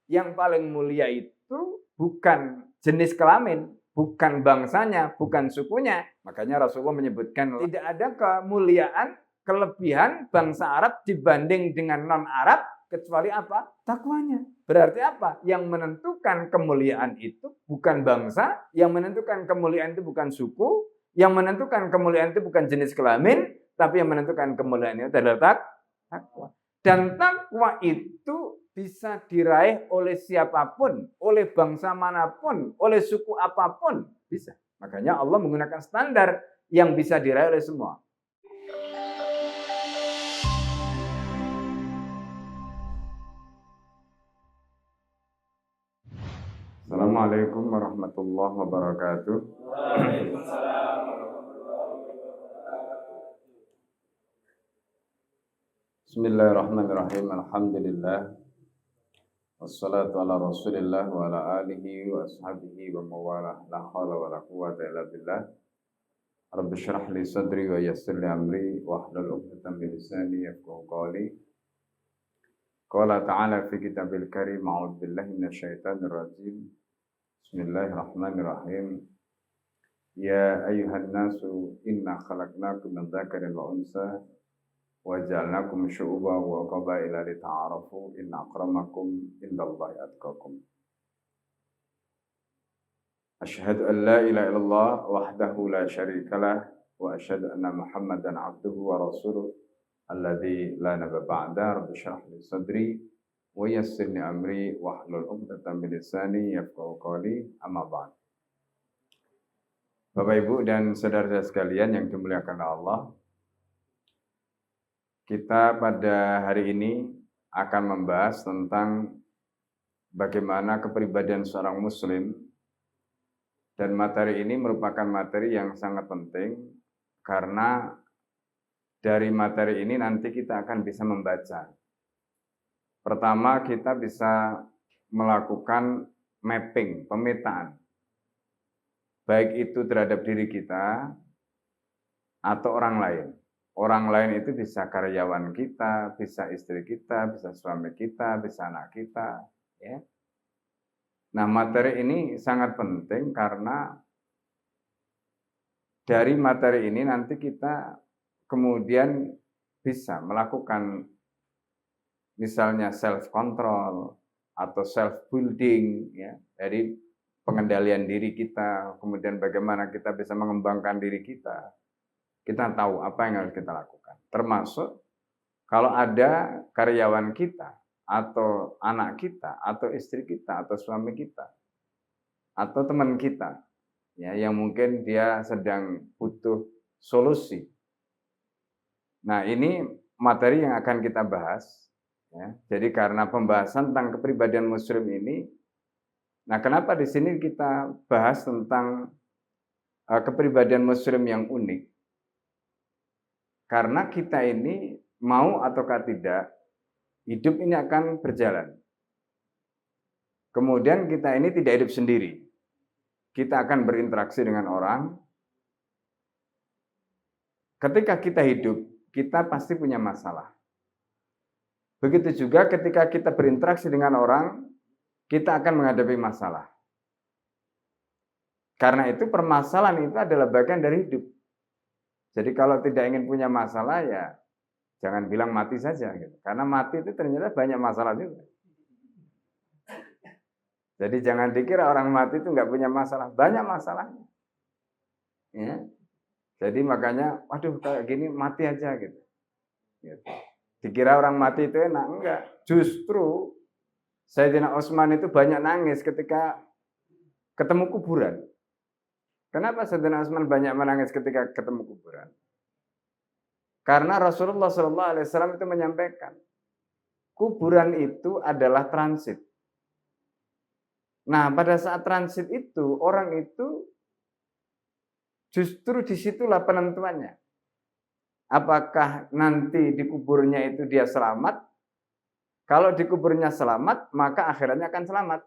Yang paling mulia itu bukan jenis kelamin, bukan bangsanya, bukan sukunya. Makanya Rasulullah menyebutkan tidak ada kemuliaan, kelebihan bangsa Arab dibanding dengan non-Arab kecuali apa? Takwanya. Berarti apa? Yang menentukan kemuliaan itu bukan bangsa, yang menentukan kemuliaan itu bukan suku, yang menentukan kemuliaan itu bukan jenis kelamin, tapi yang menentukan kemuliaan itu adalah takwa. Dan takwa itu bisa diraih oleh siapapun, oleh bangsa manapun, oleh suku apapun, bisa. Makanya Allah menggunakan standar yang bisa diraih oleh semua. Assalamualaikum warahmatullahi wabarakatuh. Bismillahirrahmanirrahim. Alhamdulillah. Wassalatu ala Rasulillah wa ala alihi wa ashabihi wa mawalah. La haula wa la quwwata illa billah. Rabbi shrah li sadri wa yassir li amri wa hlul 'uqdatam min lisani yafqahu qawli. Qala ta'ala fi kitabil karim, a'udzu billahi minasyaitonir rajim. Bismillahirrahmanirrahim. Ya ayyuhan nasu inna khalaqnakum min dzakarin wa unsa wa ja'alnakum syu'uban wa qabaila lita'arafu inna akramakum indallahi atqakum. Asyhadu an la ilaha illallah wahdahu la syarikalah wa asyhadu anna Muhammadan abduhu wa rasuluh alladzi la nabiyya ba'da. Rabbi shrah li sadri wa yassir li amri wahlul 'uqdatam min lisani yafqahu qawli. Amma ba'd. Bapak Ibu dan saudara-saudara sekalian yang dimuliakan Allah, kita pada hari ini akan membahas tentang bagaimana kepribadian seorang muslim, dan materi ini merupakan materi yang sangat penting karena dari materi ini nanti kita akan bisa membaca. Pertama, kita bisa melakukan mapping, pemetaan, baik itu terhadap diri kita atau orang lain. Orang lain itu bisa karyawan kita, bisa istri kita, bisa suami kita, bisa anak kita. Ya. Nah, materi ini sangat penting karena dari materi ini nanti kita kemudian bisa melakukan misalnya self-control atau self-building, ya, dari pengendalian diri kita, kemudian bagaimana kita bisa mengembangkan diri kita. Kita tahu apa yang harus kita lakukan. Termasuk kalau ada karyawan kita, atau anak kita, atau istri kita, atau suami kita, atau teman kita, ya, yang mungkin dia sedang butuh solusi. Nah, ini materi yang akan kita bahas. Ya. Jadi karena pembahasan tentang kepribadian muslim ini, nah kenapa di sini kita bahas tentang kepribadian muslim yang unik? Karena kita ini mau ataukah tidak, hidup ini akan berjalan. Kemudian kita ini tidak hidup sendiri. Kita akan berinteraksi dengan orang. Ketika kita hidup, kita pasti punya masalah. Begitu juga ketika kita berinteraksi dengan orang, kita akan menghadapi masalah. Karena itu permasalahan itu adalah bagian dari hidup. Jadi kalau tidak ingin punya masalah, ya jangan bilang mati saja, gitu. Karena mati itu ternyata banyak masalah juga. Jadi jangan dikira orang mati itu nggak punya masalah, banyak masalahnya. Ya. Jadi makanya, waduh kayak gini mati aja gitu. Dikira orang mati itu enak, enggak. Justru Sayyidina Utsman itu banyak nangis ketika ketemu kuburan. Kenapa Sayyidina Utsman banyak menangis ketika ketemu kuburan? Karena Rasulullah SAW itu menyampaikan, kuburan itu adalah transit. Nah, pada saat transit itu, orang itu justru disitulah penentuannya. Apakah nanti di kuburnya itu dia selamat? Kalau di kuburnya selamat, maka akhiratnya akan selamat.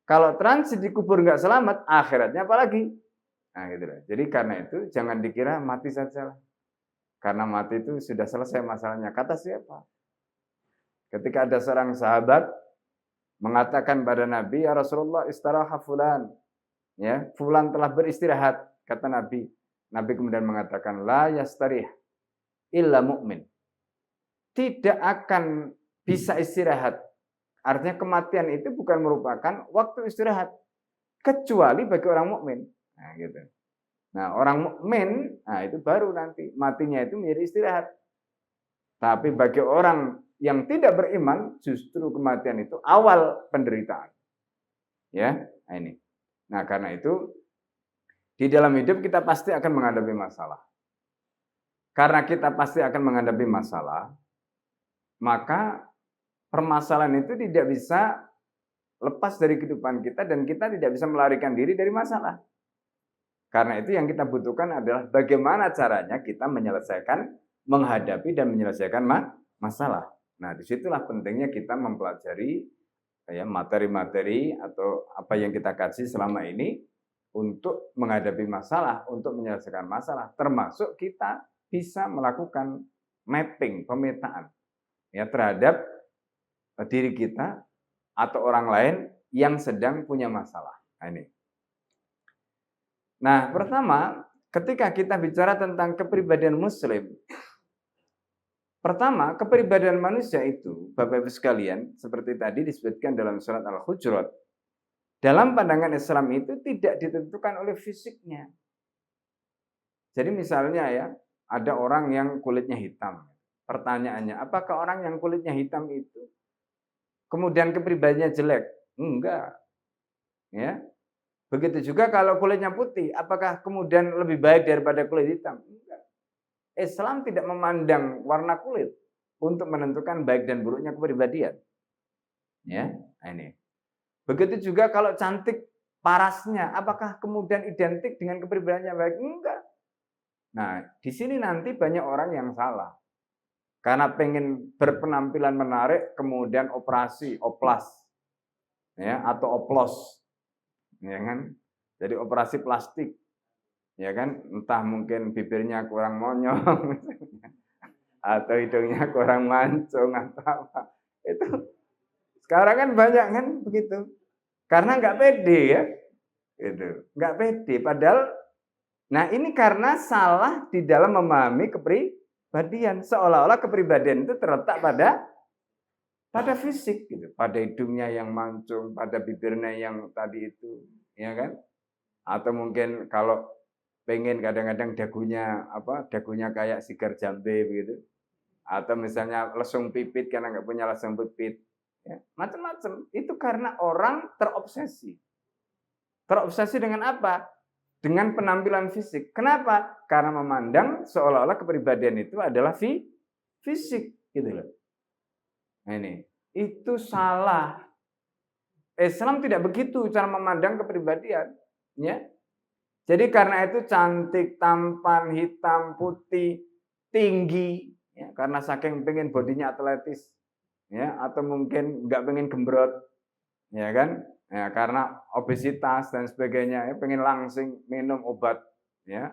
Kalau transit di kubur nggak selamat, akhiratnya apalagi? Nah, gitu loh. Jadi karena itu jangan dikira mati saja. Karena mati itu sudah selesai masalahnya. Kata siapa? Ketika ada seorang sahabat mengatakan pada Nabi, "Ya Rasulullah, istirahat fulan." Ya, fulan telah beristirahat, kata Nabi. Nabi kemudian mengatakan, "La yastarih illa mu'min." Tidak akan bisa istirahat. Artinya kematian itu bukan merupakan waktu istirahat kecuali bagi orang mukmin. Nah, gitu. Nah, orang mukmin, nah itu baru nanti matinya itu menjadi istirahat. Tapi bagi orang yang tidak beriman, justru kematian itu awal penderitaan. Ya, nah ini. Nah, karena itu di dalam hidup kita pasti akan menghadapi masalah. Karena kita pasti akan menghadapi masalah, maka permasalahan itu tidak bisa lepas dari kehidupan kita dan kita tidak bisa melarikan diri dari masalah. Karena itu yang kita butuhkan adalah bagaimana caranya kita menyelesaikan, menghadapi dan menyelesaikan masalah. Nah, disitulah pentingnya kita mempelajari ya materi-materi atau apa yang kita kaji selama ini untuk menghadapi masalah, untuk menyelesaikan masalah, termasuk kita bisa melakukan mapping, pemetaan ya terhadap diri kita atau orang lain yang sedang punya masalah. Nah, ini. Nah, pertama, ketika kita bicara tentang kepribadian muslim, pertama, kepribadian manusia itu, Bapak-Ibu sekalian, seperti tadi disebutkan dalam surat Al-Hujurat, dalam pandangan Islam itu tidak ditentukan oleh fisiknya. Jadi misalnya ya, ada orang yang kulitnya hitam. Pertanyaannya, apakah orang yang kulitnya hitam itu kemudian kepribadiannya jelek? Enggak. Ya. Begitu juga kalau kulitnya putih, apakah kemudian lebih baik daripada kulit hitam? Enggak. Islam tidak memandang warna kulit untuk menentukan baik dan buruknya kepribadian. Ya, ini. Begitu juga kalau cantik parasnya, apakah kemudian identik dengan kepribadiannya baik? Enggak. Nah, di sini nanti banyak orang yang salah. Karena pengen berpenampilan menarik, kemudian operasi, oplas. Ya, atau oplos. Ya kan? Jadi operasi plastik. Ya kan? Entah mungkin bibirnya kurang monyong atau hidungnya kurang mancung atau apa. Itu sekarang kan banyak kan begitu. Karena nggak pede ya. Gitu. Nggak pede. Padahal, nah ini karena salah di dalam memahami kepribadian. Seolah-olah kepribadian itu terletak pada fisik gitu, pada hidungnya yang mancung, pada bibirnya yang tadi itu, ya kan? Atau mungkin kalau pengen kadang-kadang dagunya kayak sigar jambe begitu. Atau misalnya lesung pipit karena nggak punya lesung pipit. Ya, macam-macam. Itu karena orang terobsesi. Terobsesi dengan apa? Dengan penampilan fisik. Kenapa? Karena memandang seolah-olah kepribadian itu adalah fisik, gitu loh. Nah ini, itu salah. Islam tidak begitu cara memandang kepribadian, ya. Jadi karena itu cantik, tampan, hitam, putih, tinggi, ya, karena saking pengen bodinya atletis, ya, atau mungkin nggak pengen gembrot, ya kan? Ya, karena obesitas dan sebagainya, ya, pengen langsing minum obat, ya,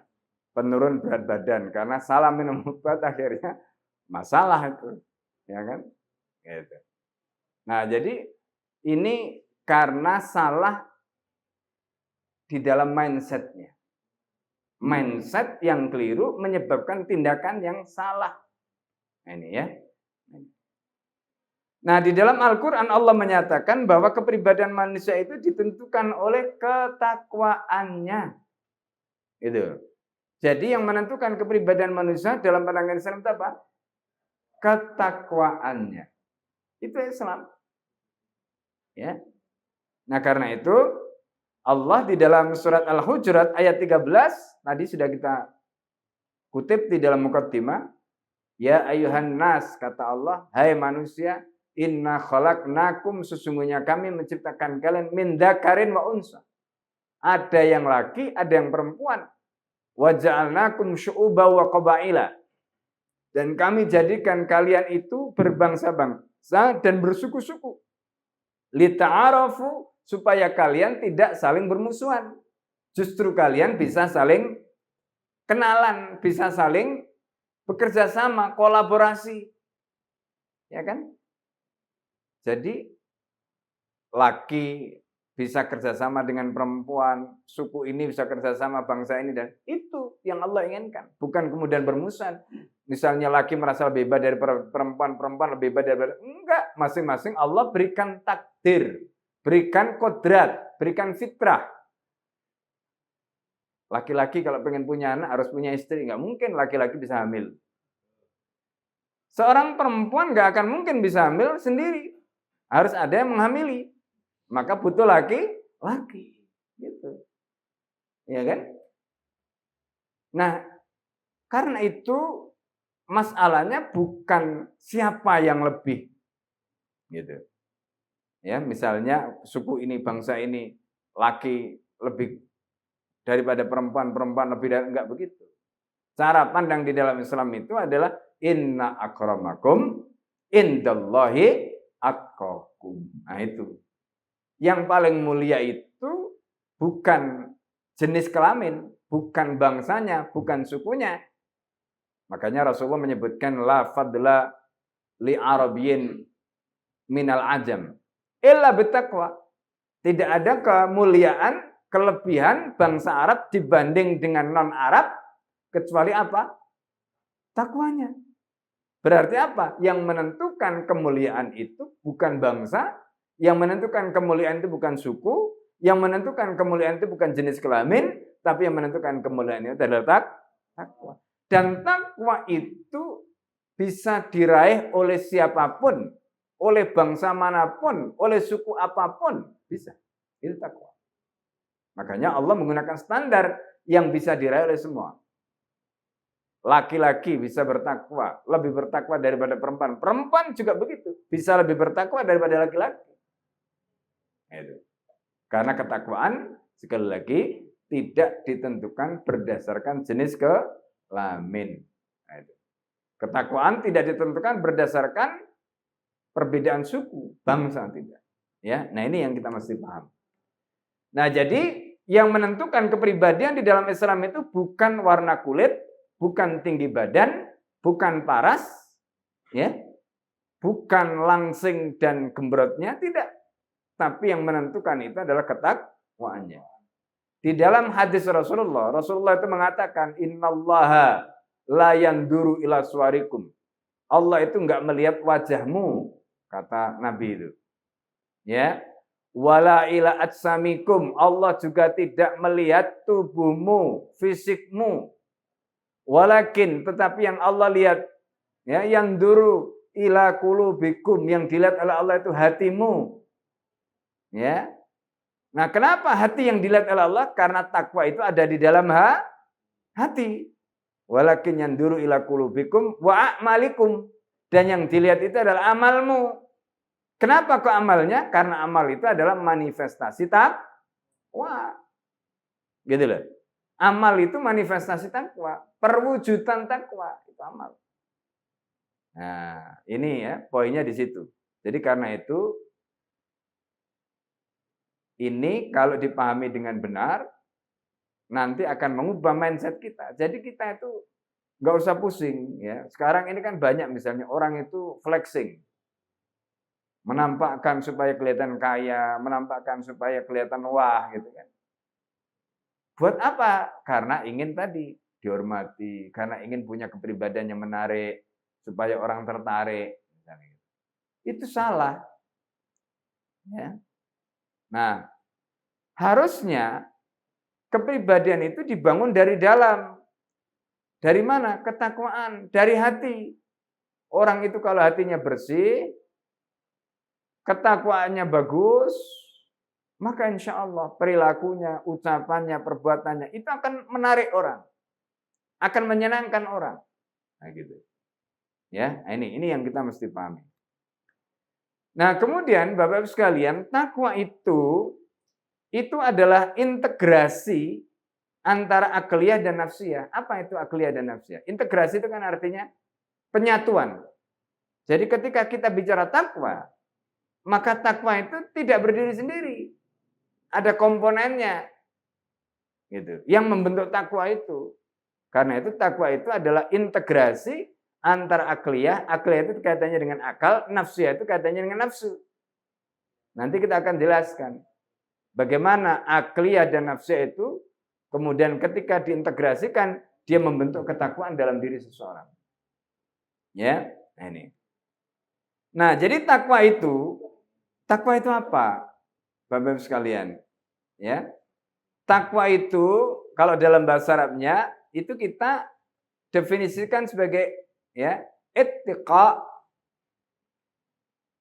penurun berat badan. Karena salah minum obat akhirnya masalah itu, ya kan? Gitu. Nah, jadi ini karena salah di dalam mindsetnya. Mindset yang keliru menyebabkan tindakan yang salah. Nah, ini ya. Nah, di dalam Al-Quran Allah menyatakan bahwa kepribadian manusia itu ditentukan oleh ketakwaannya. Itu. Jadi yang menentukan kepribadian manusia dalam pandangan Islam itu apa? Ketakwaannya. Itu Islam. Ya. Nah, karena itu Allah di dalam surat Al-Hujurat ayat 13 tadi sudah kita kutip di dalam mukaddimah, ya ayuhan nas, kata Allah, hai manusia, inna khalaqnakum, sesungguhnya kami menciptakan kalian min dzakarin wa unsa. Ada yang laki, ada yang perempuan. Wa ja'alnakum syu'uban wa qabaila. Dan kami jadikan kalian itu berbangsa-bangsa dan bersuku-suku. Lita'arafu, supaya kalian tidak saling bermusuhan. Justru kalian bisa saling kenalan, bisa saling bekerja sama, kolaborasi. Ya kan? Jadi laki bisa kerjasama dengan perempuan, suku ini bisa kerjasama bangsa ini, dan itu yang Allah inginkan. Bukan kemudian bermusuhan. Misalnya laki merasa lebih hebat dari perempuan, perempuan lebih hebat dari enggak. Masing-masing Allah berikan takdir, berikan kodrat, berikan fitrah. Laki-laki kalau pengen punya anak harus punya istri. Enggak mungkin laki-laki bisa hamil. Seorang perempuan enggak akan mungkin bisa hamil sendiri. Harus ada yang menghamili. Maka butuh laki-laki. Gitu. Ya kan? Nah, karena itu masalahnya bukan siapa yang lebih. Gitu. Ya, misalnya suku ini, bangsa ini, laki lebih daripada perempuan, perempuan lebih dari, enggak begitu. Cara pandang di dalam Islam itu adalah inna akramakum indallahi atqakum. Nah itu. Yang paling mulia itu bukan jenis kelamin, bukan bangsanya, bukan sukunya. Makanya Rasulullah menyebutkan la fadla li arabiyyin minal ajam illa bittaqwa. Tidak ada kemuliaan, kelebihan bangsa Arab dibanding dengan non-Arab kecuali apa? Takwanya. Berarti apa? Yang menentukan kemuliaan itu bukan bangsa, yang menentukan kemuliaan itu bukan suku, yang menentukan kemuliaan itu bukan jenis kelamin, tapi yang menentukan kemuliaan itu adalah takwa. Dan takwa itu bisa diraih oleh siapapun, oleh bangsa manapun, oleh suku apapun, bisa. Itu takwa. Makanya Allah menggunakan standar yang bisa diraih oleh semua. Laki-laki bisa bertakwa, lebih bertakwa daripada perempuan. Perempuan juga begitu, bisa lebih bertakwa daripada laki-laki. Itu. Karena ketakwaan, sekali lagi, tidak ditentukan berdasarkan jenis kelamin. Itu. Ketakwaan tidak ditentukan berdasarkan perbedaan suku, bangsa, tidak. Ya, nah ini yang kita mesti paham. Nah, jadi yang menentukan kepribadian di dalam Islam itu bukan warna kulit, bukan tinggi badan, bukan paras, ya, bukan langsing dan gembrotnya, tidak. Tapi yang menentukan itu adalah ketakwaannya. Di dalam hadis Rasulullah itu mengatakan, innallaha la yanduru ila suwarikum. Allah itu enggak melihat wajahmu, kata Nabi itu. Ya, wala ila atsamikum. Allah juga tidak melihat tubuhmu, fisikmu. Walakin, tetapi yang Allah lihat, ya, yang duru ila qulubikum, yang dilihat oleh Allah itu hatimu. Ya. Nah, kenapa hati yang dilihat oleh Allah? Karena takwa itu ada di dalam hati. Walakin yang duru ila qulubikum wa a'malikum, dan yang dilihat itu adalah amalmu. Kenapa kok amalnya? Karena amal itu adalah manifestasi takwa. Gitu loh. Amal itu manifestasi takwa, perwujudan takwa, itu amal. Nah, ini ya poinnya di situ. Jadi karena itu ini kalau dipahami dengan benar nanti akan mengubah mindset kita. Jadi kita itu nggak usah pusing ya. Sekarang ini kan banyak misalnya orang itu flexing. Menampakkan supaya kelihatan kaya, menampakkan supaya kelihatan wah gitu kan. Buat apa? Karena ingin tadi dihormati, karena ingin punya kepribadian yang menarik, supaya orang tertarik. Itu salah. Ya. Nah, harusnya kepribadian itu dibangun dari dalam. Dari mana? Ketakwaan, dari hati. Orang itu kalau hatinya bersih, ketakwaannya bagus, maka insya Allah perilakunya, ucapannya, perbuatannya itu akan menarik orang, akan menyenangkan orang. Nah, gitu. Ya, ini yang kita mesti pahami. Nah, kemudian Bapak Ibu sekalian, takwa itu adalah integrasi antara akliyah dan nafsiyah. Apa itu akliyah dan nafsiyah? Integrasi itu kan artinya penyatuan. Jadi ketika kita bicara takwa, maka takwa itu tidak berdiri sendiri. Ada komponennya. Gitu. Yang membentuk takwa itu. Karena itu takwa itu adalah integrasi antara akliyah itu kaitannya dengan akal, nafsiyah itu kaitannya dengan nafsu. Nanti kita akan jelaskan bagaimana akliyah dan nafsiyah itu kemudian ketika diintegrasikan dia membentuk ketakwaan dalam diri seseorang. Ya, nah ini. Nah, jadi takwa itu apa? Bapak-Ibu sekalian, ya. Takwa itu kalau dalam bahasa Arabnya itu kita definisikan sebagai ya, ittiqa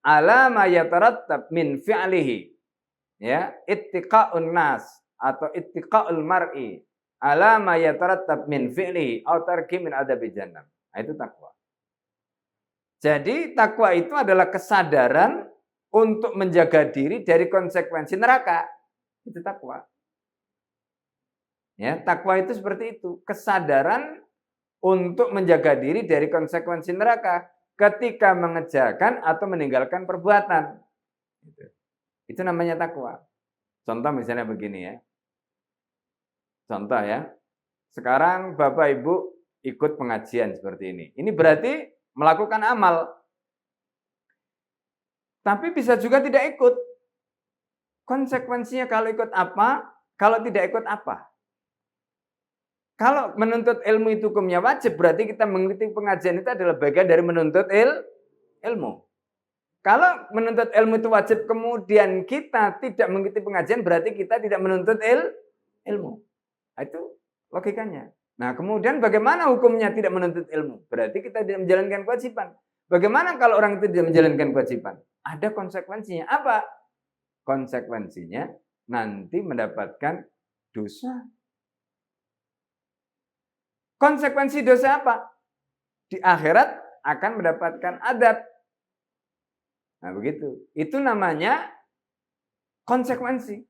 ala ma yatarattab min fi'lihi. Ya, ittiqa'un nas atau ittiqa'ul mar'i ala ma yatarattab min fi'lihi aw tarki min adabi jahannam. Nah, itu takwa. Jadi takwa itu adalah kesadaran untuk menjaga diri dari konsekuensi neraka. Itu takwa. Ya, takwa itu seperti itu, kesadaran untuk menjaga diri dari konsekuensi neraka ketika mengerjakan atau meninggalkan perbuatan. Itu namanya takwa. Contoh misalnya begini ya. Contoh ya. Sekarang Bapak Ibu ikut pengajian seperti ini. Ini berarti melakukan amal. Tapi bisa juga tidak ikut. Konsekuensinya kalau ikut apa? Kalau tidak ikut apa? Kalau menuntut ilmu itu hukumnya wajib, berarti kita mengikuti pengajian itu adalah bagian dari menuntut ilmu. Kalau menuntut ilmu itu wajib, kemudian kita tidak mengikuti pengajian, berarti kita tidak menuntut ilmu. Itu logikanya. Nah, kemudian bagaimana hukumnya tidak menuntut ilmu? Berarti kita tidak menjalankan kewajiban. Bagaimana kalau orang itu tidak menjalankan kewajiban? Ada konsekuensinya. Apa? Konsekuensinya nanti mendapatkan dosa. Konsekuensi dosa apa? Di akhirat akan mendapatkan adab. Nah, begitu. Itu namanya konsekuensi.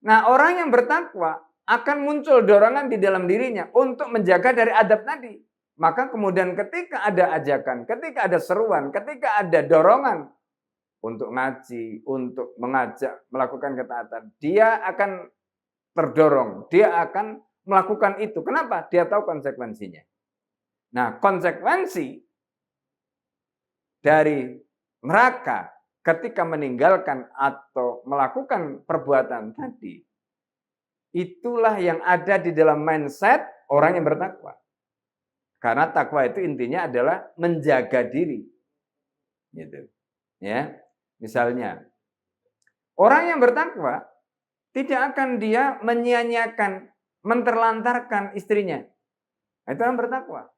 Nah, orang yang bertakwa akan muncul dorongan di dalam dirinya untuk menjaga dari adab tadi. Maka kemudian ketika ada ajakan, ketika ada seruan, ketika ada dorongan untuk ngaji, untuk mengajak, melakukan ketaatan, dia akan terdorong, dia akan melakukan itu. Kenapa? Dia tahu konsekuensinya. Nah, konsekuensi dari neraka ketika meninggalkan atau melakukan perbuatan tadi, itulah yang ada di dalam mindset orang yang bertakwa. Karena takwa itu intinya adalah menjaga diri. Gitu. Ya. Misalnya, orang yang bertakwa tidak akan dia menyia-nyiakan, menterlantarkan istrinya. Itu orang bertakwa.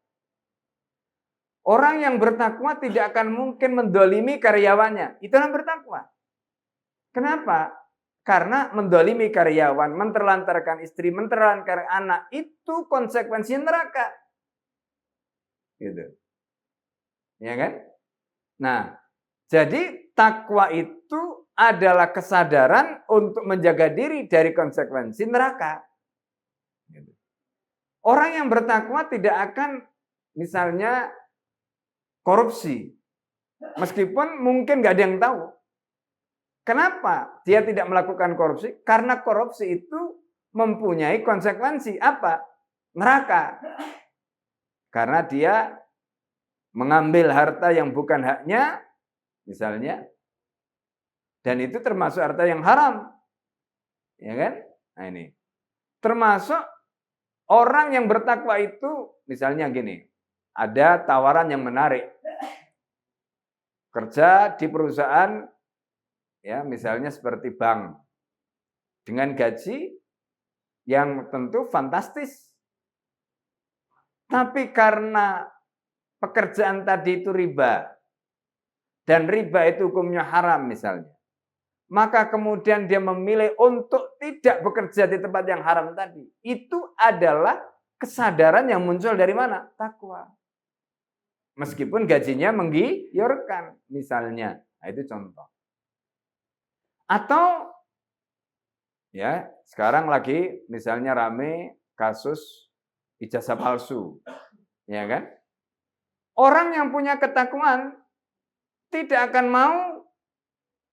Orang yang bertakwa tidak akan mungkin mendolimi karyawannya. Itu orang bertakwa. Kenapa? Karena mendolimi karyawan, menterlantarkan istri, menterlantarkan anak, itu konsekuensi neraka. Gitu. Ya kan? Nah, jadi takwa itu adalah kesadaran untuk menjaga diri dari konsekuensi neraka. Orang yang bertakwa tidak akan misalnya korupsi. Meskipun mungkin nggak ada yang tahu. Kenapa dia tidak melakukan korupsi? Karena korupsi itu mempunyai konsekuensi. Apa? Neraka. Karena dia mengambil harta yang bukan haknya, misalnya, dan itu termasuk harta yang haram. Ya kan? Nah ini. Termasuk orang yang bertakwa itu, misalnya gini, ada tawaran yang menarik. Kerja di perusahaan, ya misalnya seperti bank, dengan gaji yang tentu fantastis. Tapi karena pekerjaan tadi itu riba, dan riba itu hukumnya haram misalnya, maka kemudian dia memilih untuk tidak bekerja di tempat yang haram tadi. Itu adalah kesadaran yang muncul dari mana? Takwa. Meskipun gajinya menggiurkan misalnya. Nah, itu contoh. Atau ya sekarang lagi misalnya rame kasus ijazah palsu. Ya kan? Orang yang punya ketakwaan tidak akan mau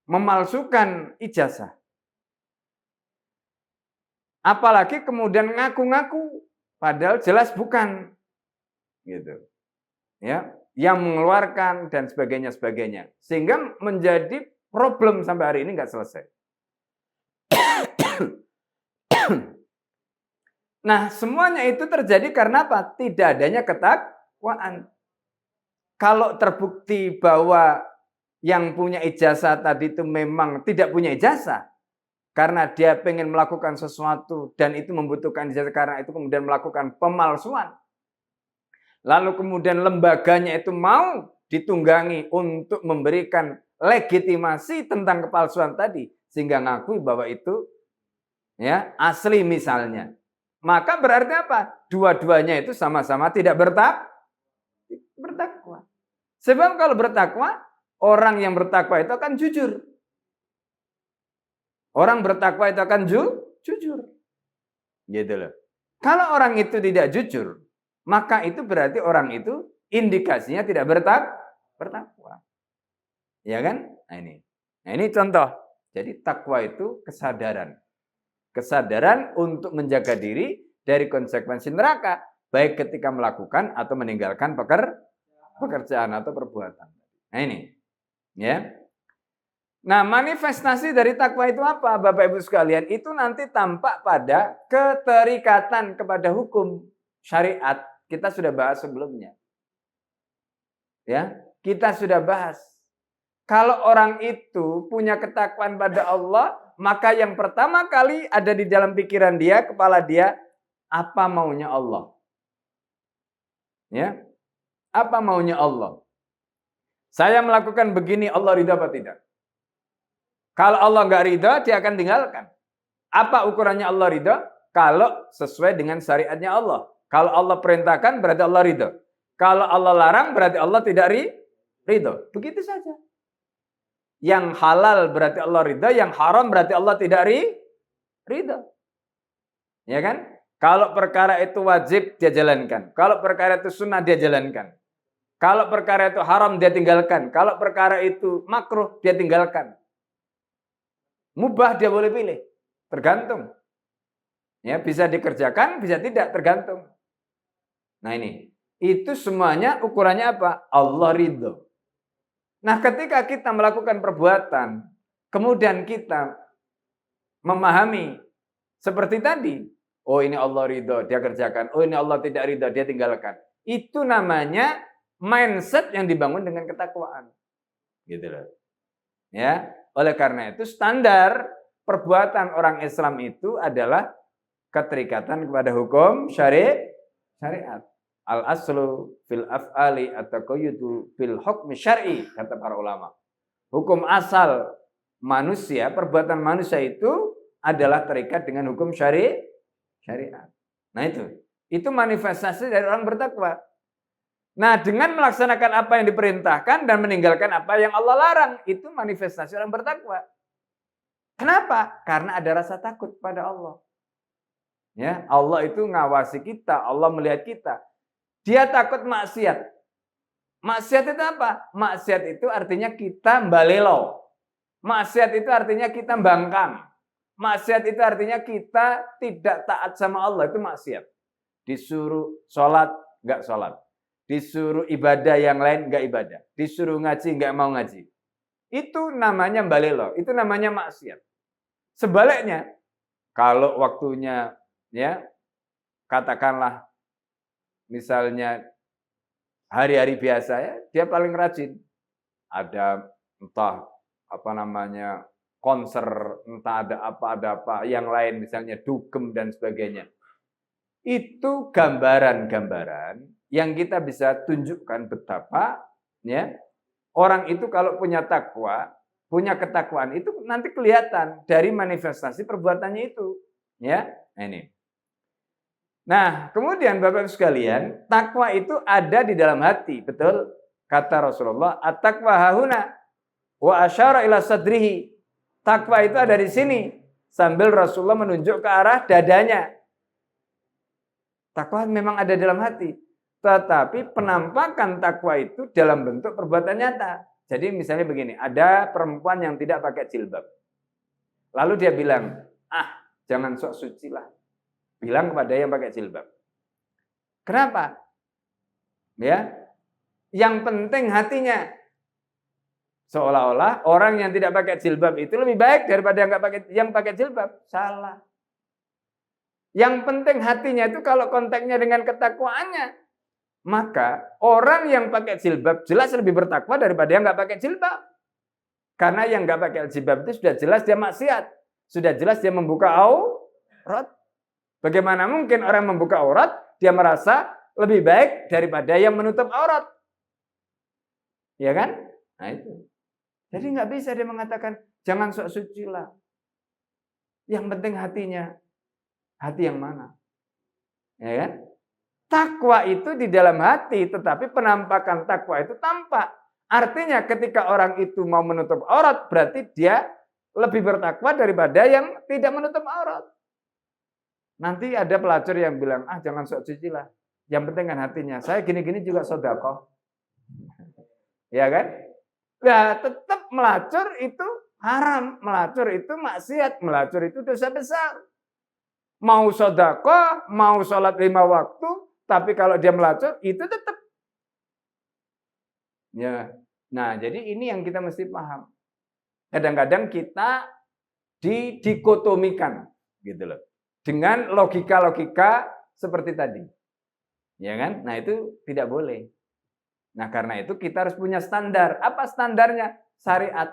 memalsukan ijazah. Apalagi kemudian ngaku-ngaku padahal jelas bukan. Gitu. Ya, yang mengeluarkan dan sebagainya. Sehingga menjadi problem sampai hari ini nggak selesai. Nah, semuanya itu terjadi karena apa? Tidak adanya ketakwaan. Kalau terbukti bahwa yang punya ijazah tadi itu memang tidak punya ijazah, karena dia pengen melakukan sesuatu dan itu membutuhkan ijazah, karena itu kemudian melakukan pemalsuan. Lalu kemudian lembaganya itu mau ditunggangi untuk memberikan legitimasi tentang kepalsuan tadi, sehingga ngakui bahwa itu ya asli misalnya. Maka berarti apa? Dua-duanya itu sama-sama tidak bertakwa. Sebab kalau bertakwa, orang yang bertakwa itu akan jujur. Orang bertakwa itu akan jujur. Gitu loh. Kalau orang itu tidak jujur, maka itu berarti orang itu indikasinya tidak bertakwa. Ya kan? Nah ini contoh. Jadi takwa itu kesadaran. Kesadaran untuk menjaga diri dari konsekuensi neraka, baik ketika melakukan atau meninggalkan pekerjaan atau perbuatan. Nah ini, ya. Nah, manifestasi dari takwa itu apa, Bapak Ibu sekalian? Itu nanti tampak pada keterikatan kepada hukum syariat. Kita sudah bahas sebelumnya. Ya, kita sudah bahas. Kalau orang itu punya ketakwaan pada Allah, maka yang pertama kali ada di dalam pikiran dia, kepala dia, apa maunya Allah? Ya, apa maunya Allah? Saya melakukan begini, Allah ridha apa tidak? Kalau Allah nggak ridha, dia akan tinggalkan. Apa ukurannya Allah ridha? Kalau sesuai dengan syariatnya Allah. Kalau Allah perintahkan, berarti Allah ridha. Kalau Allah larang, berarti Allah tidak ridha. Begitu saja. Yang halal berarti Allah ridha, yang haram berarti Allah tidak ridha. Ya kan? Kalau perkara itu wajib, dia jalankan. Kalau perkara itu sunnah, dia jalankan. Kalau perkara itu haram, dia tinggalkan. Kalau perkara itu makruh, dia tinggalkan. Mubah dia boleh pilih. Tergantung. Ya, bisa dikerjakan, bisa tidak, tergantung. Nah ini. Itu semuanya ukurannya apa? Allah ridho. Nah ketika kita melakukan perbuatan, kemudian kita memahami seperti tadi. Oh ini Allah ridho, dia kerjakan. Oh ini Allah tidak ridho, dia tinggalkan. Itu namanya mindset yang dibangun dengan ketakwaan. Gitu loh. Ya, oleh karena itu standar perbuatan orang Islam itu adalah keterikatan kepada hukum syariat. Al-aslu fil af'ali at-taqayyudu fil hukmi syar'i, kata para ulama. Hukum asal manusia, perbuatan manusia itu adalah terikat dengan hukum syariat. Nah itu manifestasi dari orang bertakwa. Nah, dengan melaksanakan apa yang diperintahkan dan meninggalkan apa yang Allah larang, itu manifestasi orang bertakwa. Kenapa? Karena ada rasa takut pada Allah. Ya, Allah itu ngawasi kita, Allah melihat kita. Dia takut maksiat. Maksiat itu apa? Maksiat itu artinya kita mbalelo. Maksiat itu artinya kita bangkang. Maksiat itu artinya kita tidak taat sama Allah, itu maksiat. Disuruh sholat, nggak sholat. Disuruh ibadah yang lain, nggak ibadah. Disuruh ngaji, nggak mau ngaji. Itu namanya mbalelo, itu namanya maksiat. Sebaliknya, kalau waktunya, ya katakanlah, misalnya hari-hari biasa ya, dia paling rajin. Ada entah apa namanya konser, entah ada apa yang lain, misalnya dugem dan sebagainya. Itu gambaran-gambaran yang kita bisa tunjukkan betapa ya orang itu kalau punya takwa, punya ketakwaan itu nanti kelihatan dari manifestasi perbuatannya itu. Ya, ini. Nah, kemudian Bapak-Ibu sekalian, takwa itu ada di dalam hati, betul? Kata Rasulullah, at-taqwa hahuna wa asyara ila sadrihi. Takwa itu ada di sini, sambil Rasulullah menunjuk ke arah dadanya. Takwa memang ada dalam hati, tetapi penampakan takwa itu dalam bentuk perbuatan nyata. Jadi misalnya begini, ada perempuan yang tidak pakai jilbab. Lalu dia bilang, jangan sok suci lah. Bilang kepada yang pakai jilbab. Kenapa? Ya, yang penting hatinya. Seolah-olah orang yang tidak pakai jilbab itu lebih baik daripada yang pakai jilbab. Salah. Yang penting hatinya itu kalau konteksnya dengan ketakwaannya. Maka orang yang pakai jilbab jelas lebih bertakwa daripada yang nggak pakai jilbab. Karena yang nggak pakai jilbab itu sudah jelas dia maksiat. Sudah jelas dia membuka aurat. Bagaimana mungkin orang membuka aurat, dia merasa lebih baik daripada yang menutup aurat. Ya kan? Nah itu. Jadi nggak bisa dia mengatakan, jangan sok suci lah. Yang penting hatinya. Hati yang mana? Ya kan? Takwa itu di dalam hati, tetapi penampakan takwa itu tampak. Artinya ketika orang itu mau menutup aurat, berarti dia lebih bertakwa daripada yang tidak menutup aurat. Nanti ada pelacur yang bilang, jangan sok suci lah. Yang penting kan hatinya. Saya gini-gini juga sedekah. Ya kan? Ya tetap melacur itu haram. Melacur itu maksiat. Melacur itu dosa besar. Mau sedekah, mau sholat 5 waktu, tapi kalau dia melacur, itu tetap. Ya. Nah, jadi ini yang kita mesti paham. Kadang-kadang kita didikotomikan gitu loh. Dengan logika-logika seperti tadi. Ya kan? Nah, itu tidak boleh. Nah, karena itu kita harus punya standar. Apa standarnya? Syariat.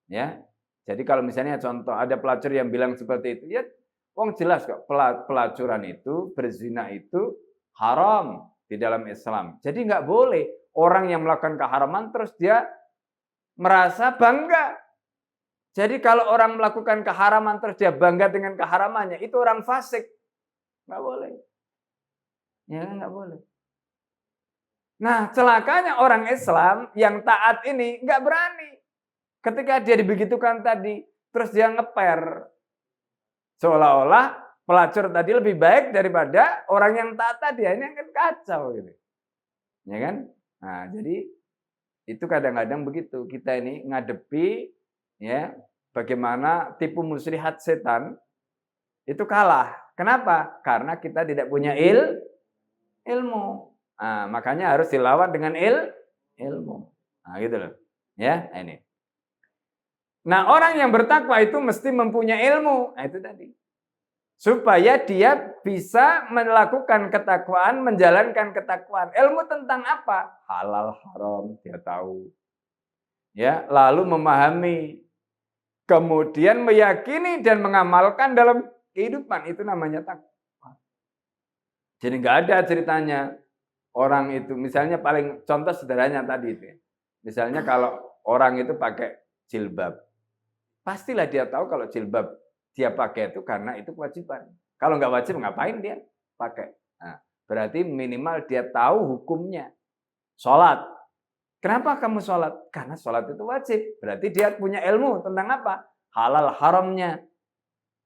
Ya. Jadi kalau misalnya contoh ada pelacur yang bilang seperti itu, ya wong jelas kok pelacuran itu, berzina itu haram di dalam Islam. Jadi nggak boleh orang yang melakukan keharaman terus dia merasa bangga. Jadi kalau orang melakukan keharaman terus dia bangga dengan keharamannya, itu orang fasik. Nggak boleh. Ya nggak boleh. Nah, celakanya orang Islam yang taat ini nggak berani. Ketika dia dibegitukan tadi, terus dia ngeper. Seolah-olah pelacur tadi lebih baik daripada orang yang taat tadi. Ini kan kacau gitu. Ya kan? Nah, jadi itu kadang-kadang begitu. Kita ini ngadepi ya bagaimana tipu muslihat setan itu kalah. Kenapa? Karena kita tidak punya ilmu. Nah, makanya harus dilawan dengan ilmu. Nah, gitu loh. Ya, ini. Nah, orang yang bertakwa itu mesti mempunyai ilmu. Nah, itu tadi. Supaya dia bisa melakukan ketakwaan, menjalankan ketakwaan. Ilmu tentang apa? Halal, haram, dia tahu. Ya, lalu memahami. Kemudian meyakini dan mengamalkan dalam kehidupan. Itu namanya takwa. Jadi nggak ada ceritanya orang itu, misalnya paling contoh sederhananya tadi itu. Misalnya kalau orang itu pakai jilbab. Pastilah dia tahu kalau jilbab dia pakai itu karena itu kewajiban. Kalau nggak wajib ngapain dia pakai? Nah, berarti minimal dia tahu hukumnya. Sholat. Kenapa kamu sholat? Karena sholat itu wajib. Berarti dia punya ilmu tentang apa? Halal haramnya.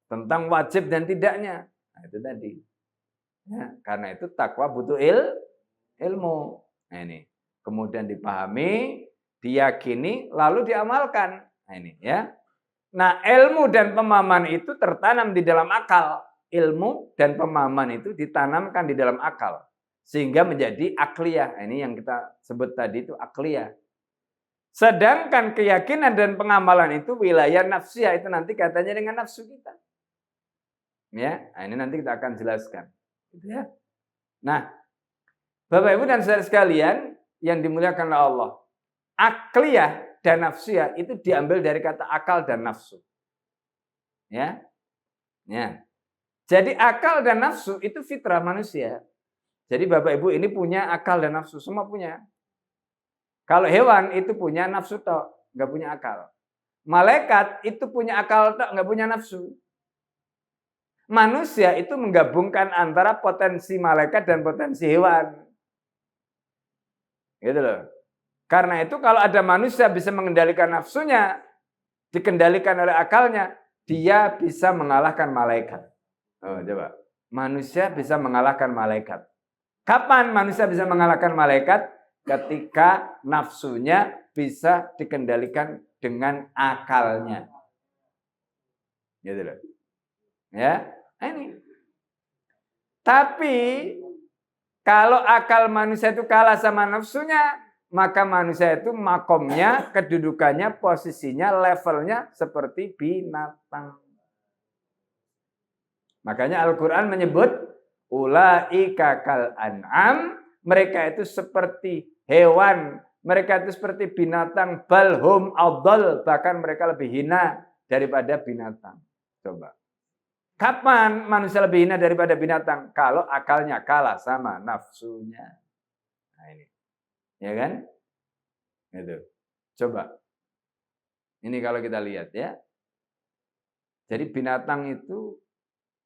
Tentang wajib dan tidaknya. Nah, itu tadi. Ya, karena itu takwa butuh ilmu. Nah, ini. Kemudian dipahami, diyakini, lalu diamalkan. Nah, ini ya. Nah, ilmu dan pemahaman itu tertanam di dalam akal. Ilmu dan pemahaman itu ditanamkan di dalam akal. Sehingga menjadi akliyah. Nah, ini yang kita sebut tadi itu akliyah. Sedangkan keyakinan dan pengamalan itu wilayah nafsiyah. Itu nanti katanya dengan nafsu kita. Ya, nah ini nanti kita akan jelaskan. Gitu ya. Nah, Bapak Ibu dan saudara sekalian yang dimuliakan oleh Allah. Akliyah dan nafsiyah itu diambil dari kata akal dan nafsu. Ya. Ya. Jadi akal dan nafsu itu fitrah manusia. Jadi Bapak Ibu ini punya akal dan nafsu, semua punya. Kalau hewan itu punya nafsu tok, nggak punya akal. Malaikat itu punya akal tok, nggak punya nafsu. Manusia itu menggabungkan antara potensi malaikat dan potensi hewan. Gitu loh. Karena itu kalau ada manusia bisa mengendalikan nafsunya, dikendalikan oleh akalnya, dia bisa mengalahkan malaikat. Oh, coba. Manusia bisa mengalahkan malaikat. Kapan manusia bisa mengalahkan malaikat? Ketika nafsunya bisa dikendalikan dengan akalnya. Gitu loh. Ya, ini. Tapi kalau akal manusia itu kalah sama nafsunya, maka manusia itu makomnya, kedudukannya, posisinya, levelnya seperti binatang. Makanya Al-Quran menyebut ulaika kal an'am, mereka itu seperti hewan, mereka itu seperti binatang, balhum adall, bahkan mereka lebih hina daripada binatang. Coba. Kapan manusia lebih hina daripada binatang? Kalau akalnya kalah sama nafsunya. Nah ini. Ya kan? Itu. Coba. Ini kalau kita lihat ya. Jadi binatang itu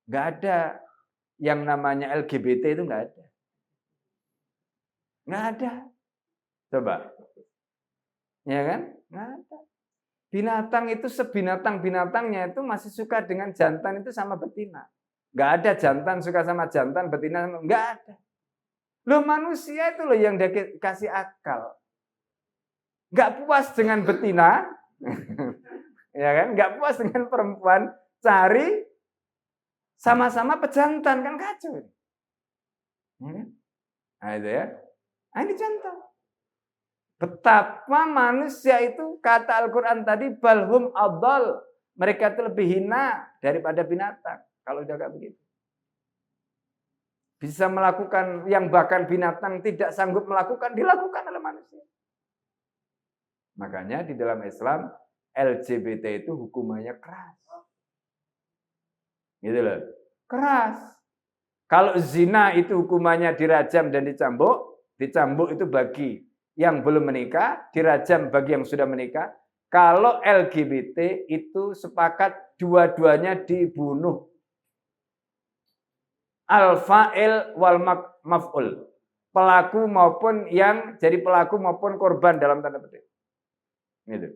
nggak ada yang namanya LGBT itu nggak ada. Nggak ada. Coba. Ya kan? Nggak ada. Binatang itu sebinatang-binatangnya itu masih suka dengan jantan itu sama betina. Nggak ada jantan suka sama jantan, betina nggak ada. Loh manusia itu loh yang dikasih akal. Nggak puas dengan betina, ya kan? Nggak puas dengan perempuan, cari sama-sama pejantan, kan kacau. Nah itu ya. Nah, ini contoh. Betapa manusia itu, kata Al-Quran tadi, balhum adall. Mereka itu lebih hina daripada binatang. Kalau udah kayak begitu. Bisa melakukan yang bahkan binatang tidak sanggup melakukan, dilakukan oleh manusia. Makanya di dalam Islam, LGBT itu hukumannya keras. Gitu loh. Keras. Kalau zina itu hukumannya dirajam dan dicambuk. Dicambuk itu bagi yang belum menikah, dirajam bagi yang sudah menikah. Kalau LGBT itu sepakat dua-duanya dibunuh. Al-fa'il wal maf'ul. Pelaku maupun yang jadi pelaku maupun korban dalam tanda petik. Gitu.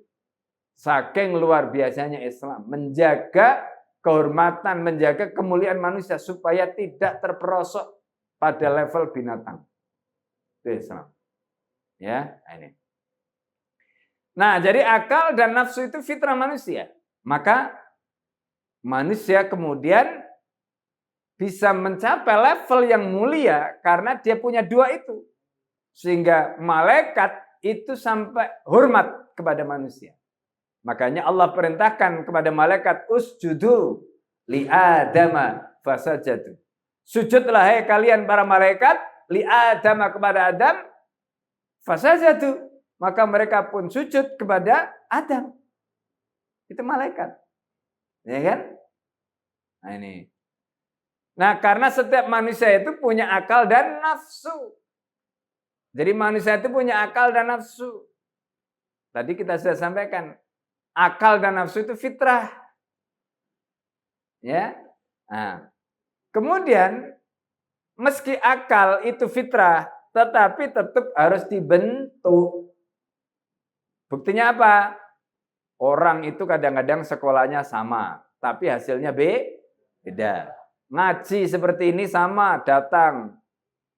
Saking luar biasanya Islam menjaga kehormatan, menjaga kemuliaan manusia supaya tidak terperosok pada level binatang. Itu Islam. Ya, ini. Nah, jadi akal dan nafsu itu fitrah manusia. Maka manusia kemudian bisa mencapai level yang mulia karena dia punya dua itu. Sehingga malaikat itu sampai hormat kepada manusia. Makanya Allah perintahkan kepada malaikat, usjudu li adama fasajadu. Sujudlah hai kalian para malaikat li adama kepada Adam fasajadu. Maka mereka pun sujud kepada Adam. Itu malaikat. Ya kan? Nah ini. Nah, karena setiap manusia itu punya akal dan nafsu. Jadi manusia itu punya akal dan nafsu. Tadi kita sudah sampaikan, akal dan nafsu itu fitrah. Ya. Nah, kemudian meski akal itu fitrah, tetapi tetap harus dibentuk. Buktinya apa? Orang itu kadang-kadang sekolahnya sama, tapi hasilnya beda. Ngaji seperti ini sama, datang,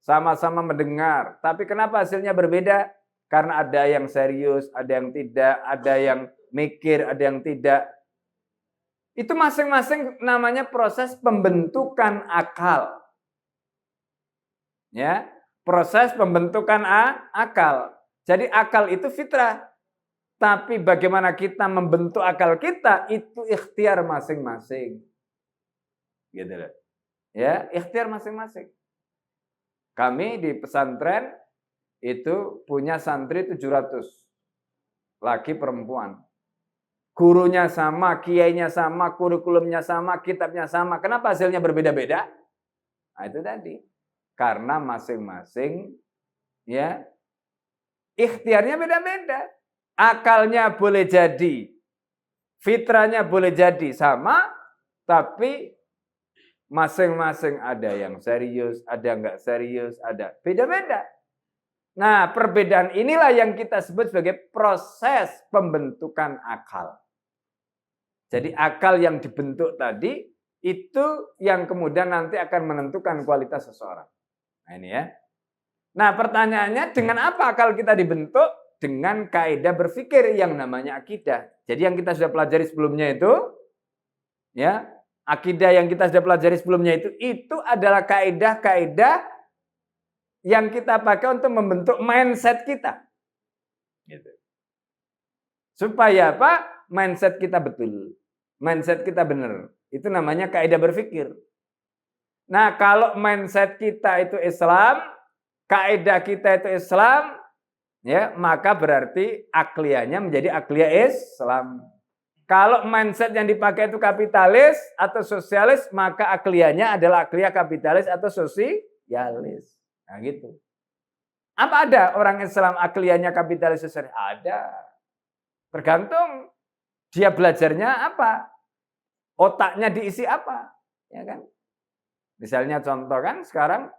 sama-sama mendengar. Tapi kenapa hasilnya berbeda? Karena ada yang serius, ada yang tidak, ada yang mikir, ada yang tidak. Itu masing-masing namanya proses pembentukan akal. Ya, proses pembentukan akal. Jadi akal itu fitrah. Tapi bagaimana kita membentuk akal kita, itu ikhtiar masing-masing. Gitu loh. Ya, ikhtiar masing-masing. Kami di pesantren itu punya santri 700. Laki perempuan. Gurunya sama, kiainya sama, kurikulumnya sama, kitabnya sama. Kenapa hasilnya berbeda-beda? Nah, itu tadi. Karena masing-masing ya ikhtiarnya beda-beda. Akalnya boleh jadi, fitrahnya boleh jadi sama, tapi masing-masing ada yang serius, ada yang enggak serius, ada beda-beda. Nah, perbedaan inilah yang kita sebut sebagai proses pembentukan akal. Jadi akal yang dibentuk tadi, itu yang kemudian nanti akan menentukan kualitas seseorang. Nah ini ya. Nah pertanyaannya, dengan apa akal kita dibentuk? Dengan kaidah berpikir yang namanya akidah. Jadi yang kita sudah pelajari sebelumnya itu, ya, akidah yang kita sudah pelajari sebelumnya itu adalah kaidah-kaidah yang kita pakai untuk membentuk mindset kita. Gitu. Supaya apa? Mindset kita betul. Mindset kita benar. Itu namanya kaidah berpikir. Nah, kalau mindset kita itu Islam, kaidah kita itu Islam, ya, maka berarti akliyahnya menjadi akliyah Islam. Kalau mindset yang dipakai itu kapitalis atau sosialis, maka akliyahnya adalah akliyah kapitalis atau sosialis. Nah, gitu. Apa ada orang Islam akliyahnya kapitalis sosialis? Ada. Tergantung dia belajarnya apa. Otaknya diisi apa, ya kan? Misalnya contoh kan sekarang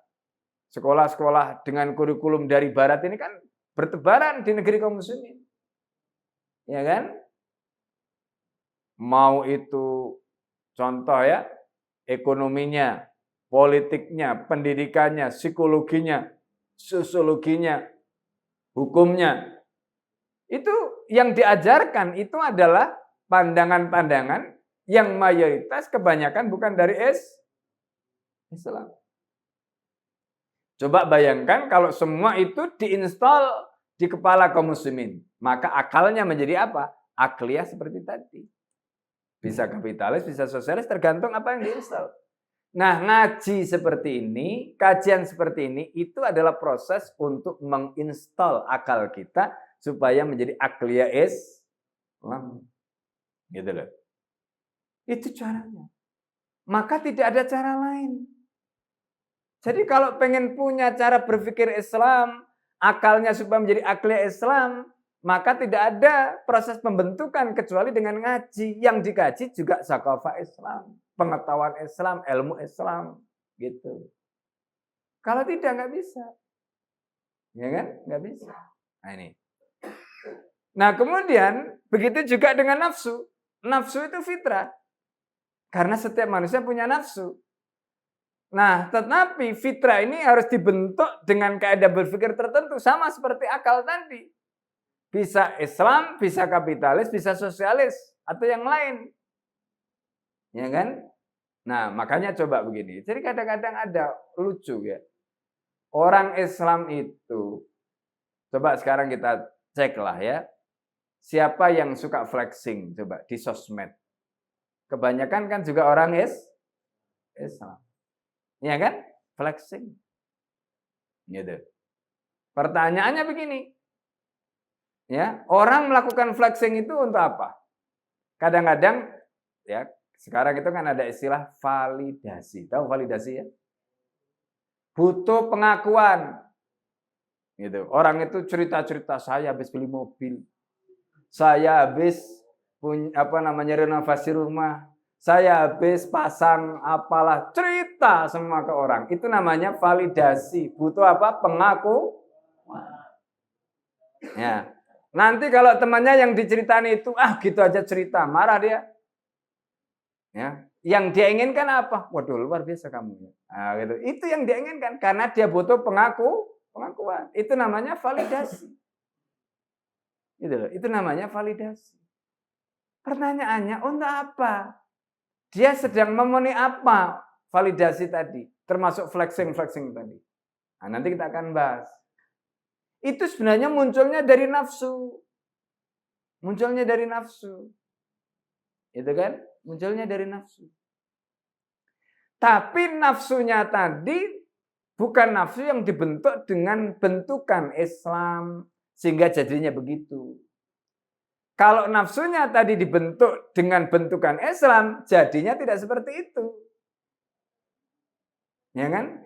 sekolah-sekolah dengan kurikulum dari barat ini kan bertebaran di negeri kaum muslimin. Ya kan? Mau itu contoh ya, ekonominya, politiknya, pendidikannya, psikologinya, sosiologinya, hukumnya. Itu yang diajarkan itu adalah pandangan-pandangan yang mayoritas kebanyakan bukan dari Islam. Coba bayangkan kalau semua itu diinstal di kepala kaum muslimin, maka akalnya menjadi apa? Akliyah seperti tadi. Bisa kapitalis, bisa sosialis, tergantung apa yang diinstal. Nah, ngaji seperti ini, kajian seperti ini, itu adalah proses untuk menginstal akal kita supaya menjadi akliyah Islam. Gitu loh. Itu caranya. Maka tidak ada cara lain. Jadi kalau pengen punya cara berpikir Islam, akalnya supaya menjadi akliyah Islam, maka tidak ada proses pembentukan kecuali dengan ngaji. Yang dikaji juga zakafah Islam, pengetahuan Islam, ilmu Islam, gitu. Kalau tidak nggak bisa, ya kan? Nggak bisa. Nah ini. Nah kemudian begitu juga dengan nafsu. Nafsu itu fitrah, karena setiap manusia punya nafsu. Nah, tetapi fitrah ini harus dibentuk dengan kaidah berpikir tertentu, sama seperti akal tadi. Bisa Islam, bisa kapitalis, bisa sosialis, atau yang lain. Ya kan? Nah, makanya coba begini. Jadi kadang-kadang ada lucu ya. Orang Islam itu, coba sekarang kita cek lah ya. Siapa yang suka flexing coba di sosmed? Kebanyakan kan juga orang Islam. Ya kan? Flexing. Gitu. Pertanyaannya begini. Ya, orang melakukan flexing itu untuk apa? Kadang-kadang ya, sekarang itu kan ada istilah validasi. Tahu validasi ya? Butuh pengakuan. Gitu. Orang itu cerita-cerita, saya habis beli mobil. Saya habis renovasi rumah. Saya habis pasang apalah, cerita semua ke orang. Itu namanya validasi. Butuh apa? Pengakuan. Ya. Nanti kalau temannya yang diceritain itu, gitu aja cerita, marah dia. Ya. Yang dia inginkan apa? Waduh, luar biasa kamu. Nah, gitu. Itu yang dia inginkan karena dia butuh pengakuan. Itu namanya validasi. Itu namanya validasi. Pertanyaannya, untuk apa? Dia sedang memenuhi apa validasi tadi? Termasuk flexing tadi. Nah, nanti kita akan bahas. Itu sebenarnya munculnya dari nafsu. Munculnya dari nafsu. Itu kan? Munculnya dari nafsu. Tapi nafsunya tadi bukan nafsu yang dibentuk dengan bentukan Islam. Sehingga jadinya begitu. Kalau nafsunya tadi dibentuk dengan bentukan Islam, jadinya tidak seperti itu. Ya kan?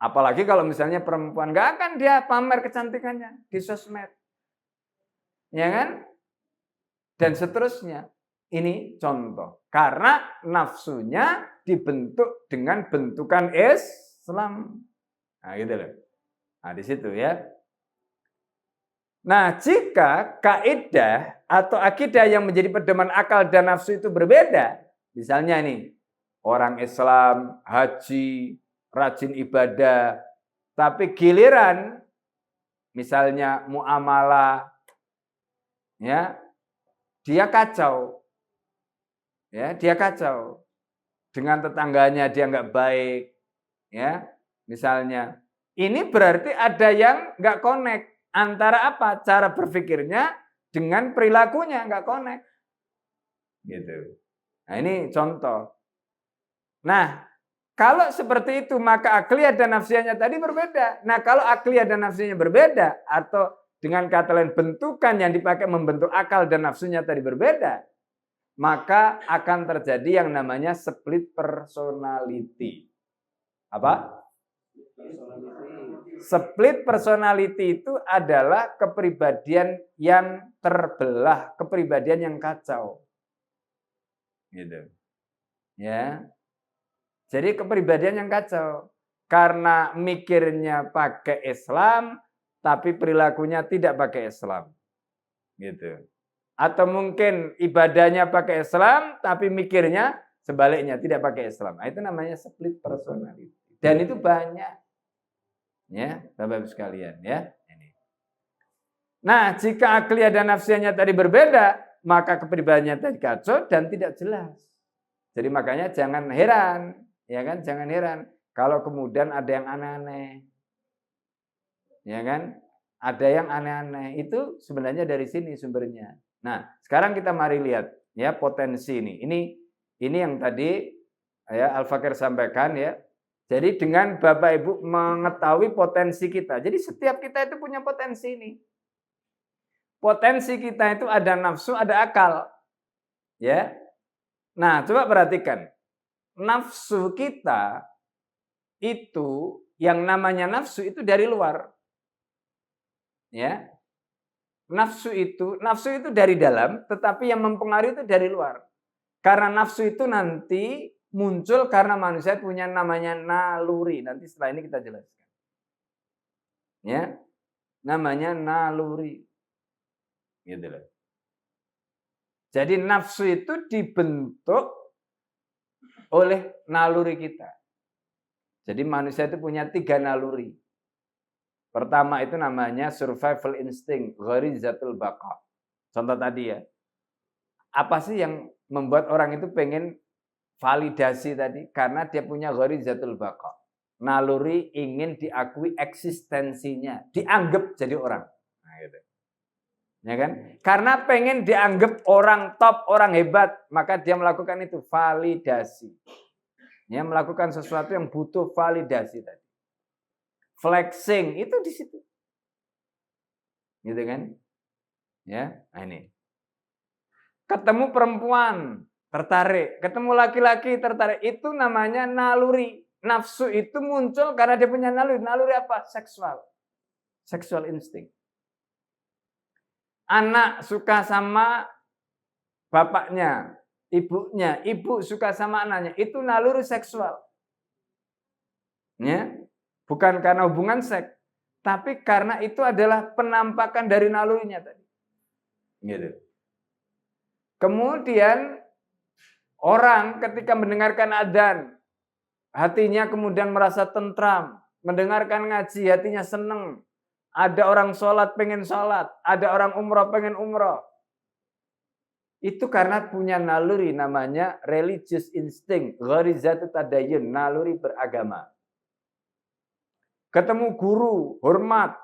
Apalagi kalau misalnya perempuan, nggak akan dia pamer kecantikannya di sosmed. Ya kan? Dan seterusnya. Ini contoh. Karena nafsunya dibentuk dengan bentukan Islam. Nah gitu loh. Nah di situ ya. Nah, jika kaidah atau akidah yang menjadi pedoman akal dan nafsu itu berbeda, misalnya nih, orang Islam haji, rajin ibadah, tapi giliran misalnya muamalah, ya, dia kacau, ya, dia kacau dengan tetangganya, dia nggak baik, ya, misalnya, ini berarti ada yang nggak connect. antara apa? Cara berpikirnya dengan perilakunya, nggak connect. Gitu. Nah ini contoh. Nah, kalau seperti itu maka akliyah dan nafsiyahnya tadi berbeda. Nah, kalau akliyah dan nafsiyahnya berbeda atau dengan kata lain bentukan yang dipakai membentuk akal dan nafsunya tadi berbeda, maka akan terjadi yang namanya split personality. Apa? Split personality itu adalah kepribadian yang terbelah, kepribadian yang kacau. Gitu. Ya. Jadi kepribadian yang kacau. Karena mikirnya pakai Islam, tapi perilakunya tidak pakai Islam. Gitu. Atau mungkin ibadahnya pakai Islam, tapi mikirnya sebaliknya, tidak pakai Islam. Nah, itu namanya split personality. Dan itu banyak. Ya, Bapak-Ibu sekalian. Ya. Ini. Nah, jika akliyah dan nafsiyahnya tadi berbeda, maka kepribadiannya tadi kacau dan tidak jelas. Jadi makanya jangan heran. Ya kan, jangan heran kalau kemudian ada yang aneh-aneh. Ya kan? Ada yang aneh-aneh. Itu sebenarnya dari sini sumbernya. Nah, sekarang kita mari lihat ya potensi ini. Ini yang tadi ya Al-Fakir sampaikan ya. Jadi dengan Bapak Ibu mengetahui potensi kita. Jadi setiap kita itu punya potensi ini. Potensi kita itu ada nafsu, ada akal. Ya. Nah, coba perhatikan. Nafsu kita itu yang namanya nafsu itu dari luar. Ya. Nafsu itu dari dalam, tetapi yang mempengaruhi itu dari luar. Karena nafsu itu nanti muncul karena manusia punya namanya naluri. Nanti setelah ini kita jelaskan. Ya. Namanya naluri. Gitu loh. Jadi nafsu itu dibentuk oleh naluri kita. Jadi manusia itu punya 3 naluri. Pertama itu namanya survival instinct, gharizatul baqa. Contoh tadi ya. Apa sih yang membuat orang itu pengen validasi tadi? Karena dia punya gharizatul baqa. Naluri ingin diakui eksistensinya, dianggap jadi orang. Nah, gitu. Ya kan? Karena pengen dianggap orang top, orang hebat, maka dia melakukan itu validasi. Ya, melakukan sesuatu yang butuh validasi tadi. Flexing itu di situ. Gitu kan? Ya, nah ini. Ketemu perempuan, tertarik. Ketemu laki-laki, tertarik. Itu namanya naluri. Nafsu itu muncul karena dia punya naluri. Naluri apa? Seksual. Sexual instinct. Anak suka sama bapaknya, ibunya. Ibu suka sama anaknya. Itu naluri seksual. Ya. Bukan karena hubungan seks, tapi karena itu adalah penampakan dari nalurinya tadi. Gitu. Kemudian orang ketika mendengarkan adzan, hatinya kemudian merasa tentram, mendengarkan ngaji, hatinya seneng. Ada orang sholat pengen sholat, ada orang umroh pengen umroh. Itu karena punya naluri namanya religious instinct, gharizatut tadayyun, naluri beragama. Ketemu guru, hormat.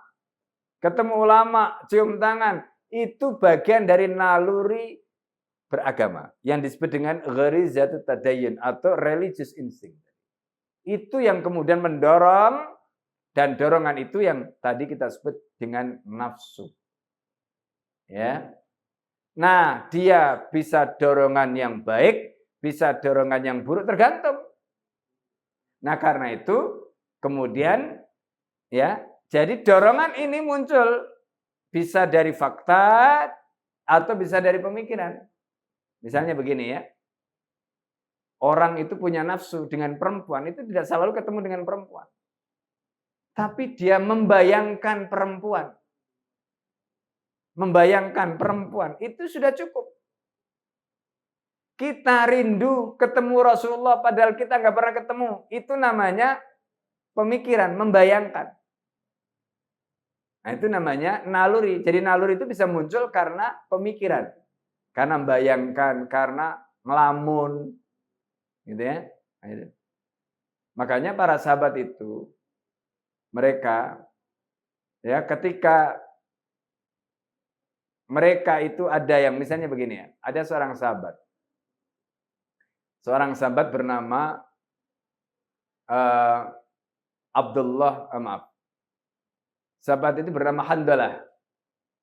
Ketemu ulama, cium tangan. Itu bagian dari naluri beragama. Yang disebut dengan gharizatut tadayyun atau religious instinct. Itu yang kemudian mendorong, dan dorongan itu yang tadi kita sebut dengan nafsu. Ya. Nah, dia bisa dorongan yang baik, bisa dorongan yang buruk, tergantung. Nah, karena itu kemudian ya, jadi dorongan ini muncul bisa dari fakta atau bisa dari pemikiran. Misalnya begini ya. Orang itu punya nafsu dengan perempuan, itu tidak selalu ketemu dengan perempuan. Tapi dia membayangkan perempuan. Membayangkan perempuan, itu sudah cukup. Kita rindu ketemu Rasulullah padahal kita nggak pernah ketemu. Itu namanya pemikiran, membayangkan. Nah, itu namanya naluri. Jadi naluri itu bisa muncul karena pemikiran. Karena membayangkan, karena ngelamun. Gitu ya. Nah, itu. Makanya para sahabat itu, mereka ya ketika mereka itu ada yang misalnya begini ya, ada seorang sahabat. Seorang sahabat bernama maaf. Sahabat itu bernama Handalah.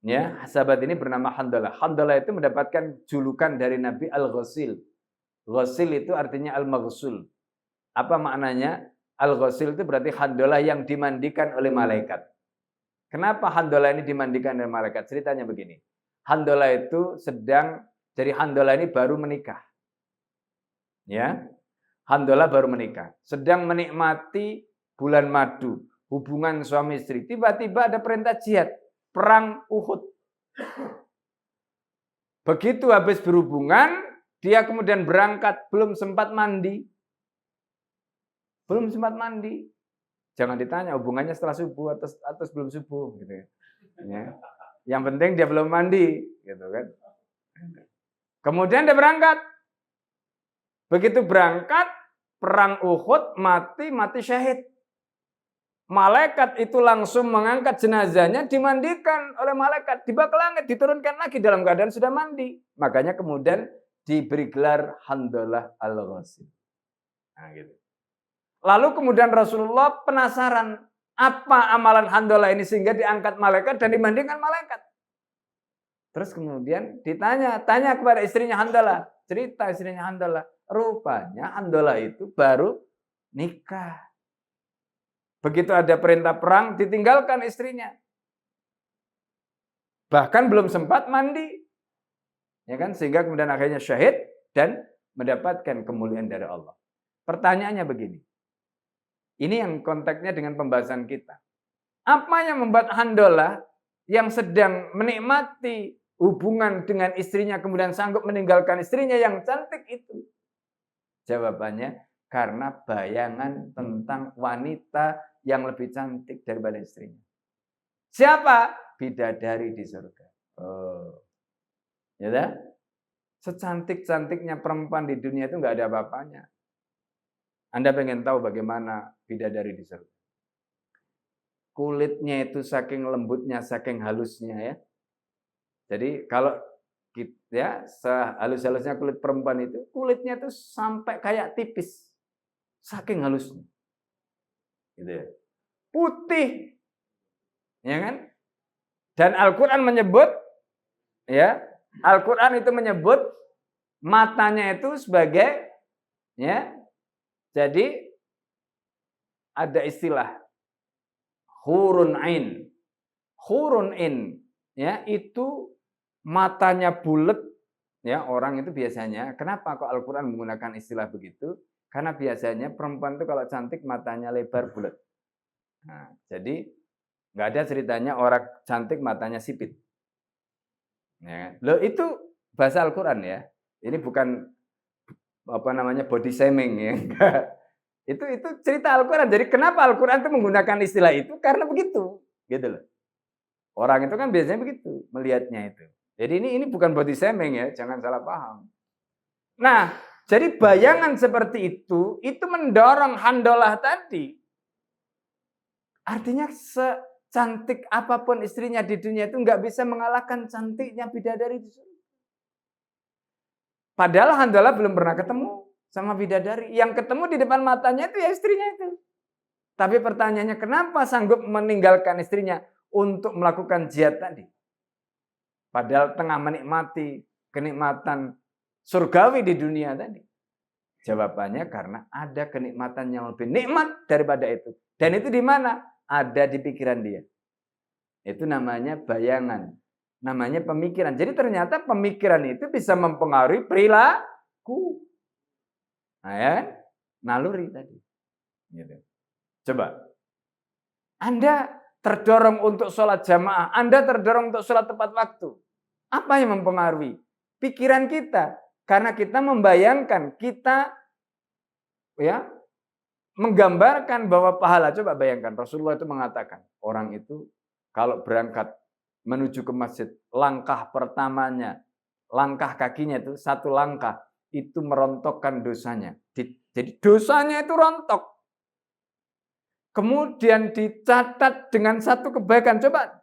Ya, sahabat ini bernama Handalah. Handalah itu mendapatkan julukan dari Nabi Al-Ghasil. Ghasil itu artinya al-maghsul. Apa maknanya? Al-Ghasil itu berarti Handalah yang dimandikan oleh malaikat. Kenapa Handalah ini dimandikan oleh malaikat? Ceritanya begini. Handalah itu jadi Handalah ini baru menikah. Ya. Handalah baru menikah. Sedang menikmati bulan madu, hubungan suami istri. Tiba-tiba ada perintah jihad, perang Uhud. Begitu habis berhubungan, dia kemudian berangkat, belum sempat mandi. Belum sempat mandi. Jangan ditanya hubungannya setelah subuh atau sebelum subuh gitu ya. Yang penting dia belum mandi gitu kan. Kemudian dia berangkat. Begitu berangkat perang Uhud mati syahid. Malaikat itu langsung mengangkat jenazahnya, dimandikan oleh malaikat, dibawa ke langit, diturunkan lagi dalam keadaan sudah mandi. Makanya kemudian diberi gelar Handalah Al-Ghasil. Nah, gitu. Lalu kemudian Rasulullah penasaran, apa amalan Handalah ini sehingga diangkat malaikat dan dimandikan malaikat. Terus kemudian tanya kepada istrinya Handalah, cerita istrinya Handalah. Rupanya Handalah itu baru nikah. Begitu ada perintah perang, ditinggalkan istrinya. Bahkan belum sempat mandi. Ya kan? Sehingga kemudian akhirnya syahid dan mendapatkan kemuliaan dari Allah. Pertanyaannya begini. Ini yang konteksnya dengan pembahasan kita. Apa yang membuat Handalah yang sedang menikmati hubungan dengan istrinya kemudian sanggup meninggalkan istrinya yang cantik itu? Jawabannya karena bayangan tentang wanita yang lebih cantik daripada istrinya. Siapa? Bidadari di surga. Ya dah? Secantik-cantiknya perempuan di dunia itu nggak ada apa-apanya. Anda pengen tahu bagaimana bidadari di surga? Kulitnya itu saking lembutnya, saking halusnya ya. Jadi kalau ya sehalus-halusnya kulit perempuan itu, kulitnya itu sampai kayak tipis. Saking halusnya. Gitu ya. Putih. Ya kan? Dan Al-Qur'an menyebut ya, Al-Qur'an itu menyebut matanya itu sebagai ya. Jadi ada istilah hurun ain. Hurun ain ya, itu matanya bulat ya, orang itu biasanya. Kenapa kok Al-Qur'an menggunakan istilah begitu? Karena biasanya perempuan itu kalau cantik matanya lebar bulat. Nah, jadi nggak ada ceritanya orang cantik matanya sipit. Ya. Loh, itu bahasa Al-Qur'an ya. Ini bukan body shaming ya. Itu cerita Al-Qur'an. Jadi kenapa Al-Qur'an itu menggunakan istilah itu? Karena begitu, gitu loh. Orang itu kan biasanya begitu melihatnya itu. Jadi ini bukan body shaming ya, jangan salah paham. Nah, jadi bayangan seperti itu mendorong Handalah tadi. Artinya secantik apapun istrinya di dunia itu nggak bisa mengalahkan cantiknya bidadari di surga. Padahal Handalah belum pernah ketemu sama bidadari. Yang ketemu di depan matanya itu ya istrinya itu. Tapi pertanyaannya, kenapa sanggup meninggalkan istrinya untuk melakukan jihad tadi? Padahal tengah menikmati kenikmatan surgawi di dunia tadi. Jawabannya karena ada kenikmatan yang lebih nikmat daripada itu. Dan itu di mana? Ada di pikiran dia. Itu namanya bayangan. Namanya pemikiran. Jadi ternyata pemikiran itu bisa mempengaruhi perilaku. Nah ya, naluri tadi. Gitu. Coba. Anda terdorong untuk sholat jamaah. Anda terdorong untuk sholat tepat waktu. Apa yang mempengaruhi? Pikiran kita. Karena kita membayangkan, kita ya menggambarkan bahwa pahala. Coba bayangkan, Rasulullah itu mengatakan, orang itu kalau berangkat menuju ke masjid, langkah pertamanya, langkah kakinya itu satu langkah, itu merontokkan dosanya. Jadi dosanya itu rontok. Kemudian dicatat dengan satu kebaikan. Coba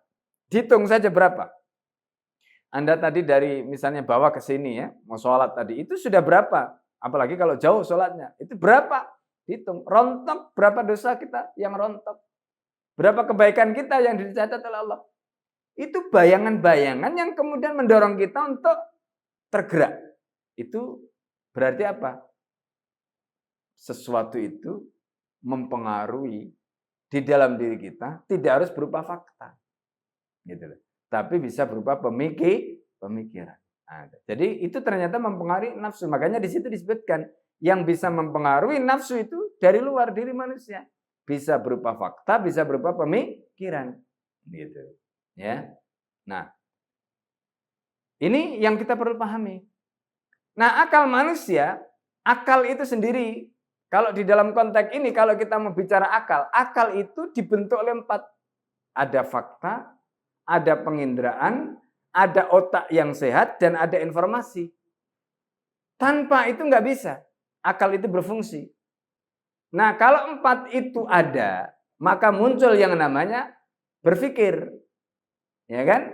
hitung saja berapa. Anda tadi dari misalnya bawa ke sini ya, mau sholat tadi, itu sudah berapa? Apalagi kalau jauh sholatnya, itu berapa? Hitung, rontok berapa dosa kita yang rontok. Berapa kebaikan kita yang dicatat oleh Allah. Itu bayangan-bayangan yang kemudian mendorong kita untuk tergerak. Itu berarti apa? Sesuatu itu mempengaruhi di dalam diri kita, tidak harus berupa fakta. Gitu loh. Tapi bisa berupa pemikiran. Nah, jadi itu ternyata mempengaruhi nafsu. Makanya di situ disebutkan yang bisa mempengaruhi nafsu itu dari luar diri manusia. Bisa berupa fakta, bisa berupa pemikiran. Gitu. Ya. Nah, ini yang kita perlu pahami. Nah, akal manusia, akal itu sendiri, kalau di dalam konteks ini, kalau kita mau bicara akal itu dibentuk oleh 4. Ada fakta, ada penginderaan, ada otak yang sehat, dan ada informasi. Tanpa itu nggak bisa. Akal itu berfungsi. Nah, kalau 4 itu ada, maka muncul yang namanya berpikir. Ya kan?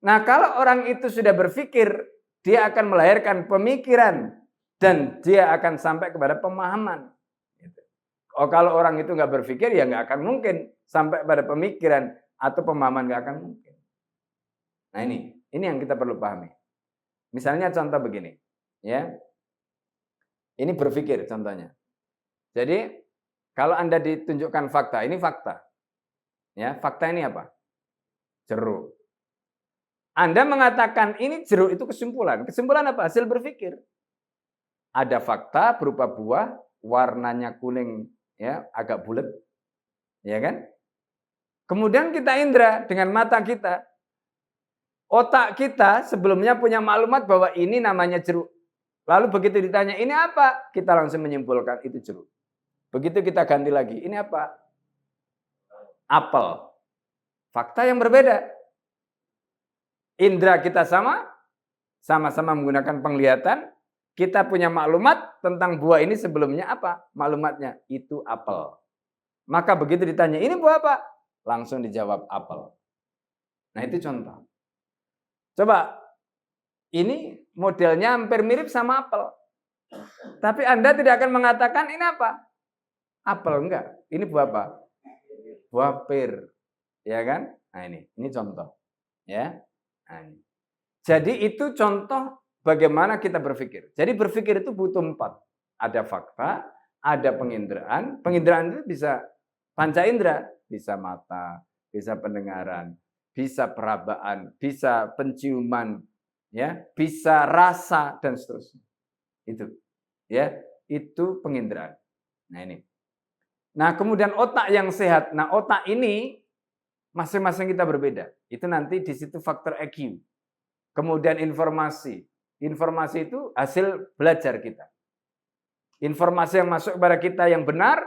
Nah, kalau orang itu sudah berpikir, dia akan melahirkan pemikiran dan dia akan sampai kepada pemahaman. Oh, kalau orang itu nggak berpikir, ya nggak akan mungkin sampai pada pemikiran atau pemahaman, nggak akan mungkin. Nah, ini yang kita perlu pahami. Misalnya contoh begini, ya. Ini berpikir contohnya. Jadi kalau Anda ditunjukkan fakta, ini fakta. Ya, fakta ini apa? Jeruk. Anda mengatakan ini jeruk, itu kesimpulan. Kesimpulan apa? Hasil berpikir. Ada fakta berupa buah, warnanya kuning, ya, agak bulat. Ya kan? Kemudian kita indra dengan mata kita. Otak kita sebelumnya punya maklumat bahwa ini namanya jeruk. Lalu begitu ditanya, ini apa? Kita langsung menyimpulkan itu jeruk. Begitu kita ganti lagi, ini apa? Apel. Fakta yang berbeda. Indra kita sama-sama menggunakan penglihatan. Kita punya maklumat tentang buah ini sebelumnya apa? Maklumatnya itu apel. Maka begitu ditanya, ini buah apa? Langsung dijawab apel. Nah, itu contoh. Coba, ini modelnya hampir mirip sama apel. Tapi Anda tidak akan mengatakan ini apa? Apel, enggak. Ini buah apa? Buah pir. Ya kan? Nah, ini contoh. Ya. Nah, ini. Jadi itu contoh bagaimana kita berpikir. Jadi berpikir itu butuh 4. Ada fakta, ada penginderaan. Penginderaan itu bisa panca indera, bisa mata, bisa pendengaran, bisa perabaan, bisa penciuman, ya, bisa rasa dan seterusnya. Itu, ya, itu penginderaan. Nah, ini. Nah, kemudian otak yang sehat. Nah, otak ini masing-masing kita berbeda. Itu nanti di situ faktor EQ. Kemudian informasi. Informasi itu hasil belajar kita. Informasi yang masuk kepada kita yang benar,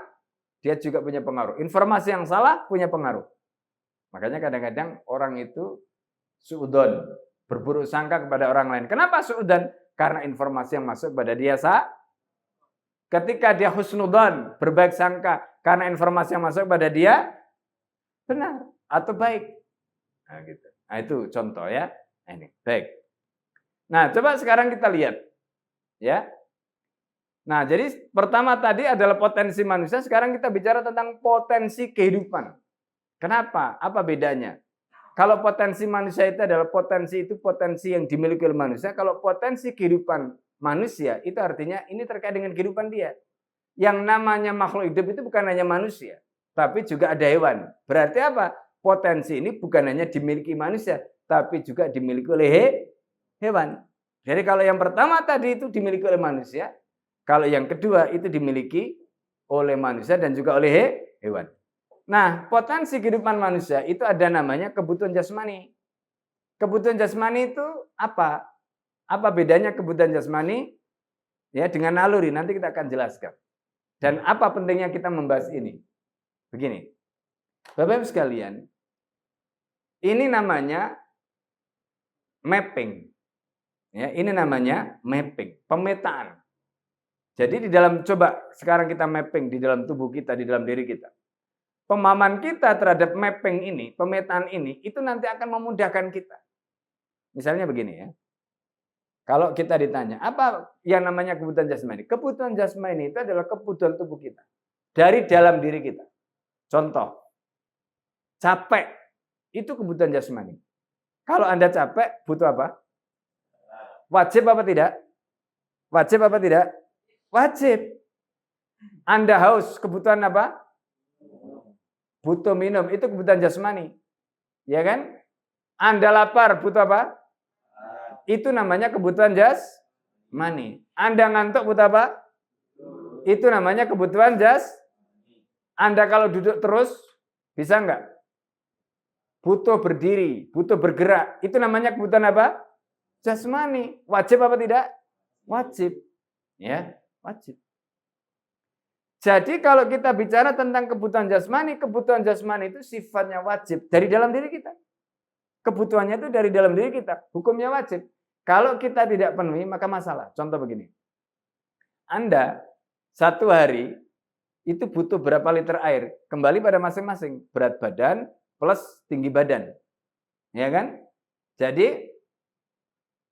dia juga punya pengaruh. Informasi yang salah punya pengaruh. Makanya kadang-kadang orang itu suudzon, berburuk sangka kepada orang lain. Kenapa suudzon? Karena informasi yang masuk kepada dia ketika dia husnudzon, berbaik sangka, karena informasi yang masuk kepada dia benar atau baik. Nah, gitu. Nah, itu contoh ya. Nah, ini baik. Nah, coba sekarang kita lihat, ya. Nah, jadi pertama tadi adalah potensi manusia. Sekarang kita bicara tentang potensi kehidupan. Kenapa? Apa bedanya? Kalau potensi manusia itu adalah potensi yang dimiliki oleh manusia. Kalau potensi kehidupan manusia itu artinya ini terkait dengan kehidupan dia. Yang namanya makhluk hidup itu bukan hanya manusia, tapi juga ada hewan. Berarti apa? Potensi ini bukan hanya dimiliki manusia, tapi juga dimiliki oleh hewan. Jadi kalau yang pertama tadi itu dimiliki oleh manusia, kalau yang kedua itu dimiliki oleh manusia dan juga oleh hewan. Nah, potensi kehidupan manusia itu ada namanya kebutuhan jasmani. Kebutuhan jasmani itu apa? Apa bedanya kebutuhan jasmani ya dengan naluri? Nanti kita akan jelaskan. Dan apa pentingnya kita membahas ini? Begini, Bapak Ibu sekalian, ini namanya mapping. Ya, ini namanya mapping, pemetaan. Jadi di dalam, coba sekarang kita mapping di dalam tubuh kita, di dalam diri kita. Pemahaman kita terhadap mapping ini, pemetaan ini, itu nanti akan memudahkan kita. Misalnya begini ya. Kalau kita ditanya, apa yang namanya kebutuhan jasmani? Kebutuhan jasmani itu adalah kebutuhan tubuh kita. Dari dalam diri kita. Contoh, capek. Itu kebutuhan jasmani. Kalau Anda capek, butuh apa? Wajib apa tidak? Wajib apa tidak? Wajib. Anda haus, kebutuhan apa? Butuh minum, itu kebutuhan jasmani. Ya kan? Anda lapar, butuh apa? Itu namanya kebutuhan jasmani. Anda ngantuk, butuh apa? Itu namanya kebutuhan Anda kalau duduk terus, bisa enggak? Butuh berdiri, butuh bergerak. Itu namanya kebutuhan apa? Jasmani. Wajib apa tidak? Wajib. Ya, wajib. Jadi kalau kita bicara tentang kebutuhan jasmani itu sifatnya wajib dari dalam diri kita. Kebutuhannya itu dari dalam diri kita. Hukumnya wajib. Kalau kita tidak penuhi, maka masalah. Contoh begini. Anda satu hari itu butuh berapa liter air? Kembali pada masing-masing. Berat badan plus tinggi badan. Ya kan? Jadi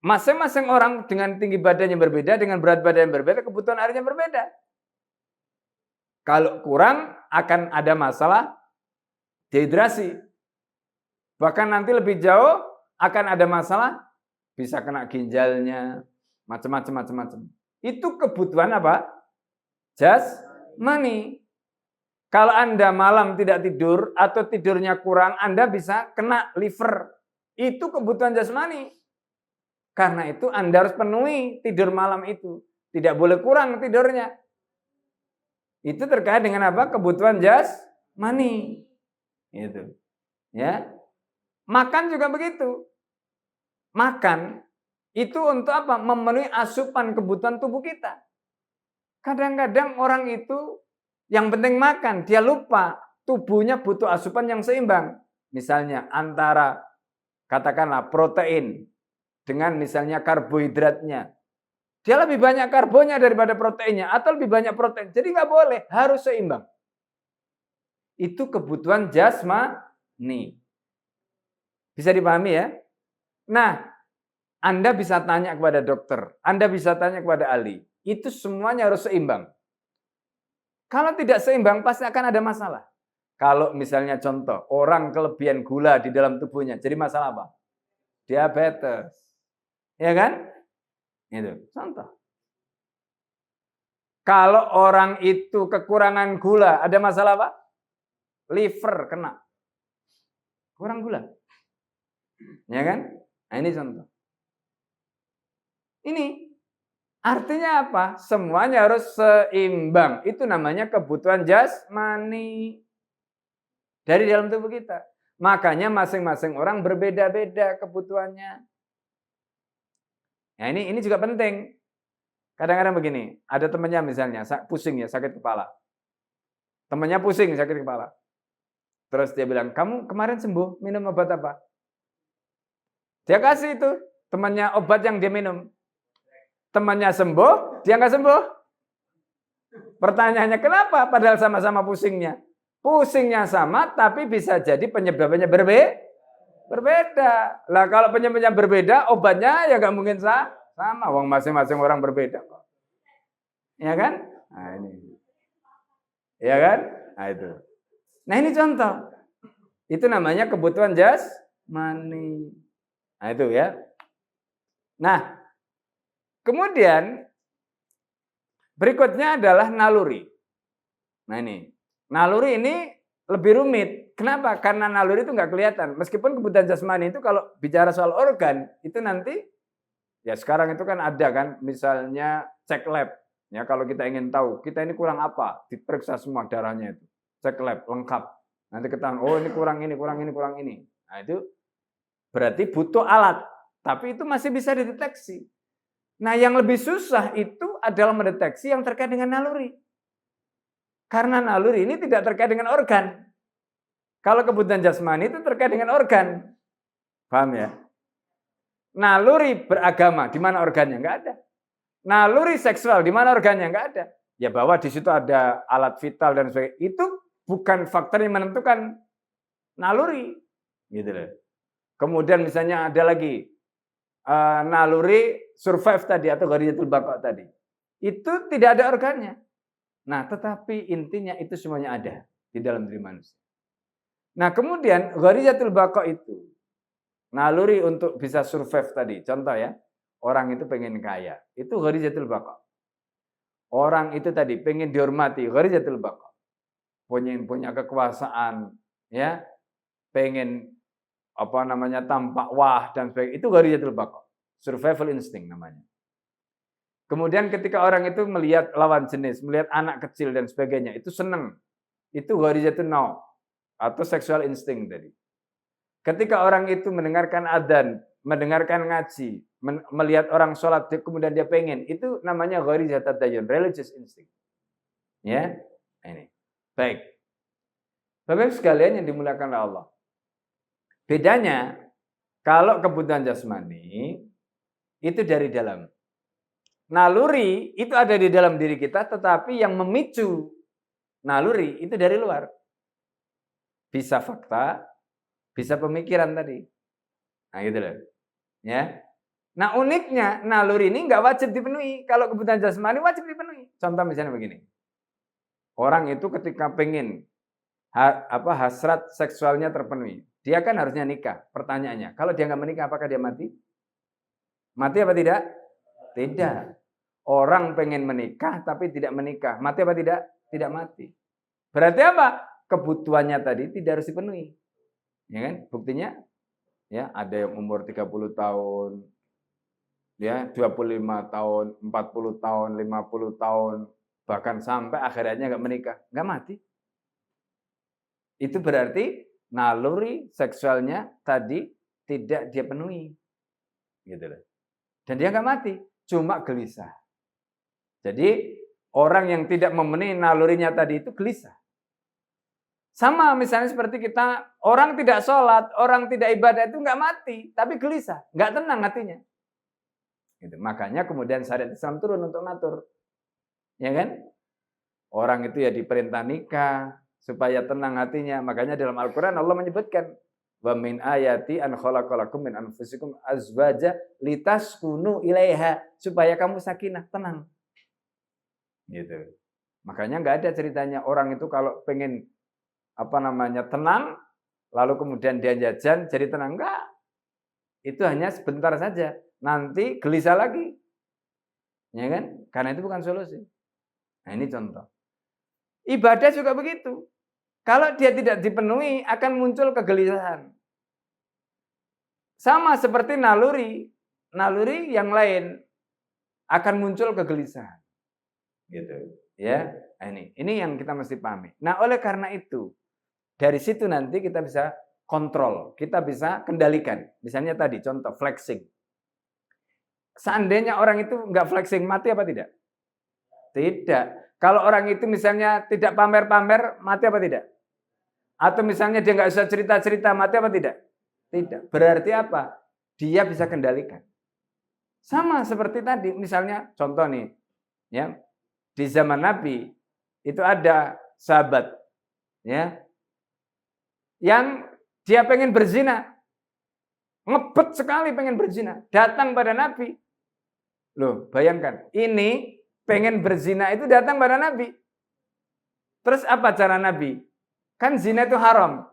masing-masing orang dengan tinggi badan yang berbeda, dengan berat badan yang berbeda, kebutuhan airnya berbeda. Kalau kurang akan ada masalah dehidrasi. Bahkan nanti lebih jauh akan ada masalah bisa kena ginjalnya, macam-macam. Itu kebutuhan apa? Jasmani. Kalau Anda malam tidak tidur atau tidurnya kurang, Anda bisa kena liver. Itu kebutuhan jasmani. Karena itu Anda harus penuhi tidur malam itu. Tidak boleh kurang tidurnya. Itu terkait dengan apa? Kebutuhan jasmani. Itu. Ya. Makan juga begitu. Makan itu untuk apa? Memenuhi asupan kebutuhan tubuh kita. Kadang-kadang orang itu yang penting makan, dia lupa tubuhnya butuh asupan yang seimbang. Misalnya antara katakanlah protein dengan misalnya karbohidratnya. Dia lebih banyak karbonnya daripada proteinnya atau lebih banyak protein. Jadi nggak boleh, harus seimbang. Itu kebutuhan jasmani. Bisa dipahami ya? Nah, Anda bisa tanya kepada dokter, Anda bisa tanya kepada ahli. Itu semuanya harus seimbang. Kalau tidak seimbang pasti akan ada masalah. Kalau misalnya contoh, orang kelebihan gula di dalam tubuhnya, jadi masalah apa? Diabetes. Ya kan? Itu contoh. Kalau orang itu kekurangan gula, ada masalah apa? Liver kena. Kurang gula. Ya kan? Nah, ini contoh. Ini artinya apa? Semuanya harus seimbang. Itu namanya kebutuhan jasmani dari dalam tubuh kita. Makanya masing-masing orang berbeda-beda kebutuhannya. Nah, ini juga penting. Kadang-kadang begini, ada temannya misalnya pusing ya, sakit kepala. Temannya pusing, sakit kepala. Terus dia bilang, "Kamu kemarin sembuh, minum obat apa?" Dia kasih itu temannya obat yang dia minum. Temannya sembuh, dia nggak sembuh. Pertanyaannya kenapa? Padahal sama-sama pusingnya. Pusingnya sama, tapi bisa jadi penyebabnya berbeda. Lah kalau penyebabnya berbeda, obatnya ya nggak mungkin sama. Wong masing-masing orang berbeda kok. Ya kan? Nah ini. Ya kan? Nah itu. Nah ini contoh. Itu namanya kebutuhan jasmani. Nah itu ya. Nah, kemudian berikutnya adalah naluri. Nah ini. Naluri ini lebih rumit. Kenapa? Karena naluri itu nggak kelihatan. Meskipun kebutuhan jasmani itu kalau bicara soal organ, itu nanti, ya sekarang itu kan ada kan, misalnya cek lab. Ya kalau kita ingin tahu, kita ini kurang apa, diperiksa semua darahnya itu. Cek lab, lengkap. Nanti ketahuan, oh ini kurang ini, kurang ini, kurang ini. Nah itu berarti butuh alat. Tapi itu masih bisa dideteksi. Nah yang lebih susah itu adalah mendeteksi yang terkait dengan naluri. Karena naluri ini tidak terkait dengan organ. Kalau kebutuhan jasmani itu terkait dengan organ. Paham ya? Naluri beragama, di mana organnya? Enggak ada. Naluri seksual, di mana organnya? Enggak ada. Ya bahwa di situ ada alat vital dan sebagainya. Itu bukan faktor yang menentukan naluri. Gitu loh. Kemudian misalnya ada lagi naluri survive tadi atau gharizatul baqa tadi. Itu tidak ada organnya. Nah, tetapi intinya itu semuanya ada di dalam diri manusia. Nah, kemudian gharizatul baqa itu naluri untuk bisa survive tadi. Contoh ya, orang itu pengen kaya, itu gharizatul baqa. Orang itu tadi pengen dihormati, gharizatul baqa. Punya kekuasaan, ya, pengen tampak wah dan sebagainya, itu gharizatul baqa. Survival instinct namanya. Kemudian ketika orang itu melihat lawan jenis, melihat anak kecil dan sebagainya, itu senang. Itu gharizatun naw atau sexual instinct tadi. Ketika orang itu mendengarkan adzan, mendengarkan ngaji, melihat orang sholat, kemudian dia pengen, itu namanya gharizatut tayyun, religious instinct. Ya, ini. Baik. Bapak sekalian yang dimuliakan oleh Allah. Bedanya, kalau kebutuhan jasmani, itu dari dalam. Naluri itu ada di dalam diri kita, tetapi yang memicu naluri itu dari luar. Bisa fakta, bisa pemikiran tadi. Nah gitu loh. Ya. Nah uniknya naluri ini nggak wajib dipenuhi. Kalau kebutuhan jasmani wajib dipenuhi. Contoh misalnya begini. Orang itu ketika pengen hasrat seksualnya terpenuhi, dia kan harusnya nikah. Pertanyaannya, kalau dia nggak menikah, apakah dia mati? Mati apa tidak? Tidak. Orang pengen menikah tapi tidak menikah. Mati apa tidak? Tidak mati. Berarti apa? Kebutuhannya tadi tidak harus dipenuhi. Ya kan? Buktinya ya ada yang umur 30 tahun, ya 25 tahun, 40 tahun, 50 tahun, bahkan sampai akhirnya nggak menikah, nggak mati. Itu berarti naluri seksualnya tadi tidak dia penuhi. Gitu loh. Dan dia nggak mati, cuma gelisah. Jadi orang yang tidak memenuhi nalurinya tadi itu gelisah. Sama misalnya seperti kita, orang tidak sholat, orang tidak ibadah itu nggak mati, tapi gelisah, nggak tenang hatinya. Gitu. Makanya kemudian syariat Islam turun untuk ngatur. Ya kan? Orang itu ya diperintah nikah, supaya tenang hatinya. Makanya dalam Al-Quran Allah menyebutkan, wa min ayati an khalaqalakum min anfusikum azwaja litaskunu ilaiha, supaya kamu sakinah, tenang. Gitu. Makanya nggak ada ceritanya orang itu kalau pengen tenang, lalu kemudian dia jajan jadi tenang. Enggak. Itu hanya sebentar saja. Nanti gelisah lagi. Ya kan? Karena itu bukan solusi. Nah, ini contoh. Ibadah juga begitu. Kalau dia tidak dipenuhi akan muncul kegelisahan. Sama seperti naluri yang lain akan muncul kegelisahan. Gitu ya. Nah, ini yang kita mesti pahami. Nah, oleh karena itu dari situ nanti kita bisa kontrol, kita bisa kendalikan. Misalnya tadi contoh flexing. Seandainya orang itu nggak flexing, mati apa tidak? Tidak. Kalau orang itu misalnya tidak pamer-pamer, mati apa tidak? Atau misalnya dia nggak usah cerita-cerita, mati apa tidak? Tidak. Berarti apa? Dia bisa kendalikan. Sama seperti tadi, misalnya contoh nih, ya. Di zaman Nabi itu ada sahabat ya yang dia pengen berzina. Ngebet sekali pengen berzina, datang pada Nabi. Loh, bayangkan, ini pengen berzina itu datang pada Nabi. Terus apa cara Nabi? Kan zina itu haram.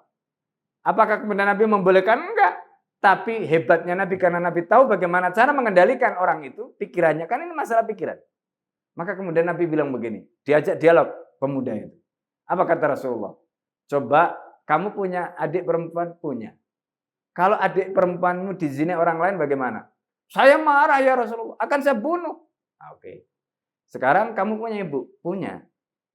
Apakah kemudian Nabi membolehkan? Enggak. Tapi hebatnya Nabi karena Nabi tahu bagaimana cara mengendalikan orang itu, pikirannya, kan ini masalah pikiran. Maka kemudian Nabi bilang begini, diajak dialog pemuda itu. Apa kata Rasulullah? Coba kamu punya adik perempuan? Punya. Kalau adik perempuanmu dizina orang lain bagaimana? Saya marah ya Rasulullah, akan saya bunuh. Oke. Sekarang kamu punya ibu? Punya.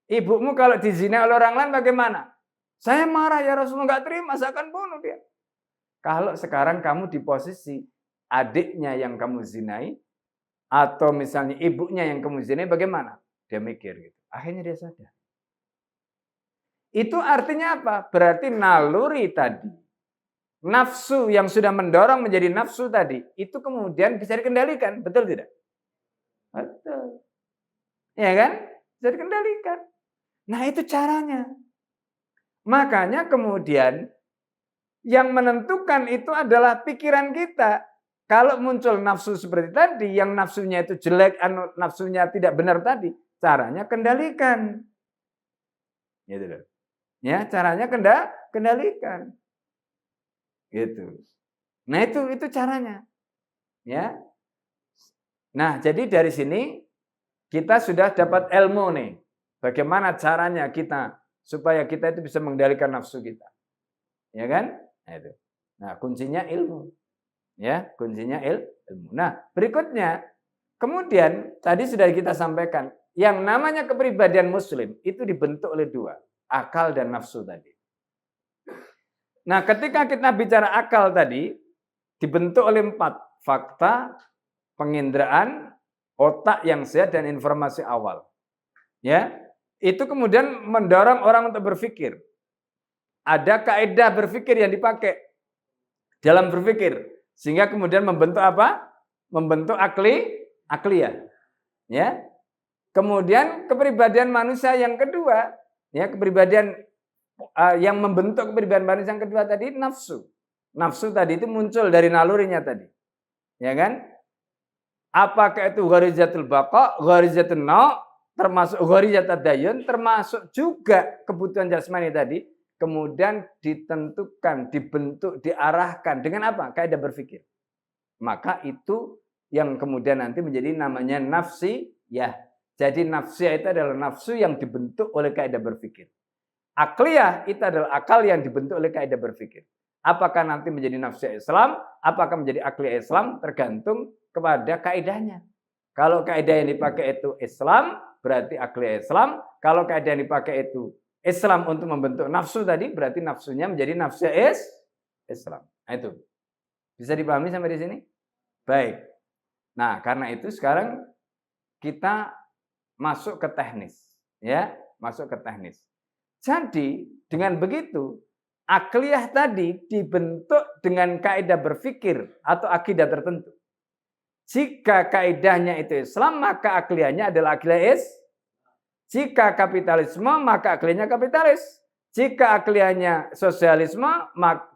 Ibumu kalau dizina oleh orang lain bagaimana? Saya marah ya Rasulullah, nggak terima, saya akan bunuh dia. Kalau sekarang kamu di posisi adiknya yang kamu zinai, atau misalnya ibunya yang kamu zinai, bagaimana? Dia mikir gitu. Akhirnya dia sadar. Itu artinya apa? Berarti naluri tadi, nafsu yang sudah mendorong menjadi nafsu tadi, itu kemudian bisa dikendalikan. Betul tidak? Betul. Ya kan? Bisa dikendalikan. Nah itu caranya. Makanya kemudian yang menentukan itu adalah pikiran kita. Kalau muncul nafsu seperti tadi, yang nafsunya itu jelek, nafsunya tidak benar tadi, caranya kendalikan. Gitu loh. Ya, caranya kendalikan. Gitu. Nah, itu caranya. Ya. Nah, jadi dari sini kita sudah dapat ilmu nih. Bagaimana caranya kita supaya kita itu bisa mengendalikan nafsu kita. Ya kan? Nah, itu. Nah, kuncinya ilmu. Ya, kuncinya ilmu. Nah, berikutnya kemudian tadi sudah kita sampaikan, yang namanya kepribadian muslim itu dibentuk oleh dua, akal dan nafsu tadi. Nah, ketika kita bicara akal tadi dibentuk oleh 4, fakta, penginderaan, otak yang sehat dan informasi awal. Ya, itu kemudian mendorong orang untuk berpikir. Ada kaidah berpikir yang dipakai dalam berpikir. Sehingga kemudian membentuk apa? Membentuk akliyah. Ya. Kemudian kepribadian manusia yang kedua, ya, kepribadian yang membentuk kepribadian manusia yang kedua tadi nafsu. Nafsu tadi itu muncul dari nalurinya tadi. Ya kan? Apakah itu gharizatul baqa, gharizatul na', termasuk gharizatad dayun, termasuk juga kebutuhan jasmani tadi. Kemudian ditentukan, dibentuk, diarahkan dengan apa? Kaidah berpikir. Maka itu yang kemudian nanti menjadi namanya nafsi, ya. Jadi nafsi itu adalah nafsu yang dibentuk oleh kaidah berpikir. Akliyah itu adalah akal yang dibentuk oleh kaidah berpikir. Apakah nanti menjadi nafsi Islam, apakah menjadi akliyah Islam, tergantung kepada kaidahnya. Kalau kaidah yang dipakai itu Islam, berarti akliyah Islam. Kalau kaidah yang dipakai itu Islam untuk membentuk nafsu tadi, berarti nafsunya menjadi nafsu Islam. Nah, itu. Bisa dipahami sampai di sini? Baik. Nah, karena itu sekarang kita masuk ke teknis. Ya, masuk ke teknis. Jadi, dengan begitu, akliyah tadi dibentuk dengan kaidah berpikir atau akidah tertentu. Jika kaidahnya itu Islam, maka akliyahnya adalah akliyah Islam. Jika kapitalisme, maka akliyahnya kapitalis. Jika akliyahnya sosialisme,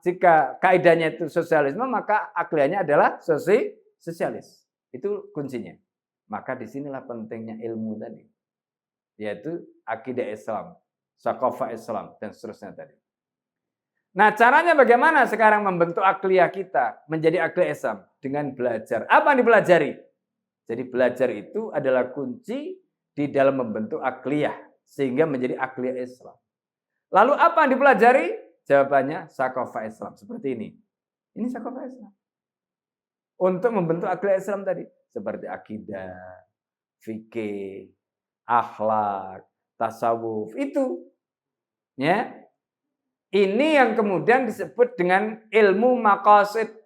jika kaidahnya itu sosialisme, maka akliyahnya adalah sosialis. Itu kuncinya. Maka disinilah pentingnya ilmu tadi. Yaitu akidah Islam, sakofah Islam, dan seterusnya tadi. Nah, caranya bagaimana sekarang membentuk akliyah kita menjadi akliyah Islam? Dengan belajar. Apa yang dipelajari? Jadi belajar itu adalah kunci di dalam membentuk akliyah sehingga menjadi akliyah Islam. Lalu apa yang dipelajari? Jawabannya sakofah Islam seperti ini. Ini sakofah Islam. Untuk membentuk akliyah Islam tadi seperti akidah, fikih, akhlak, tasawuf itu. Ya. Ini yang kemudian disebut dengan ilmu maqasid.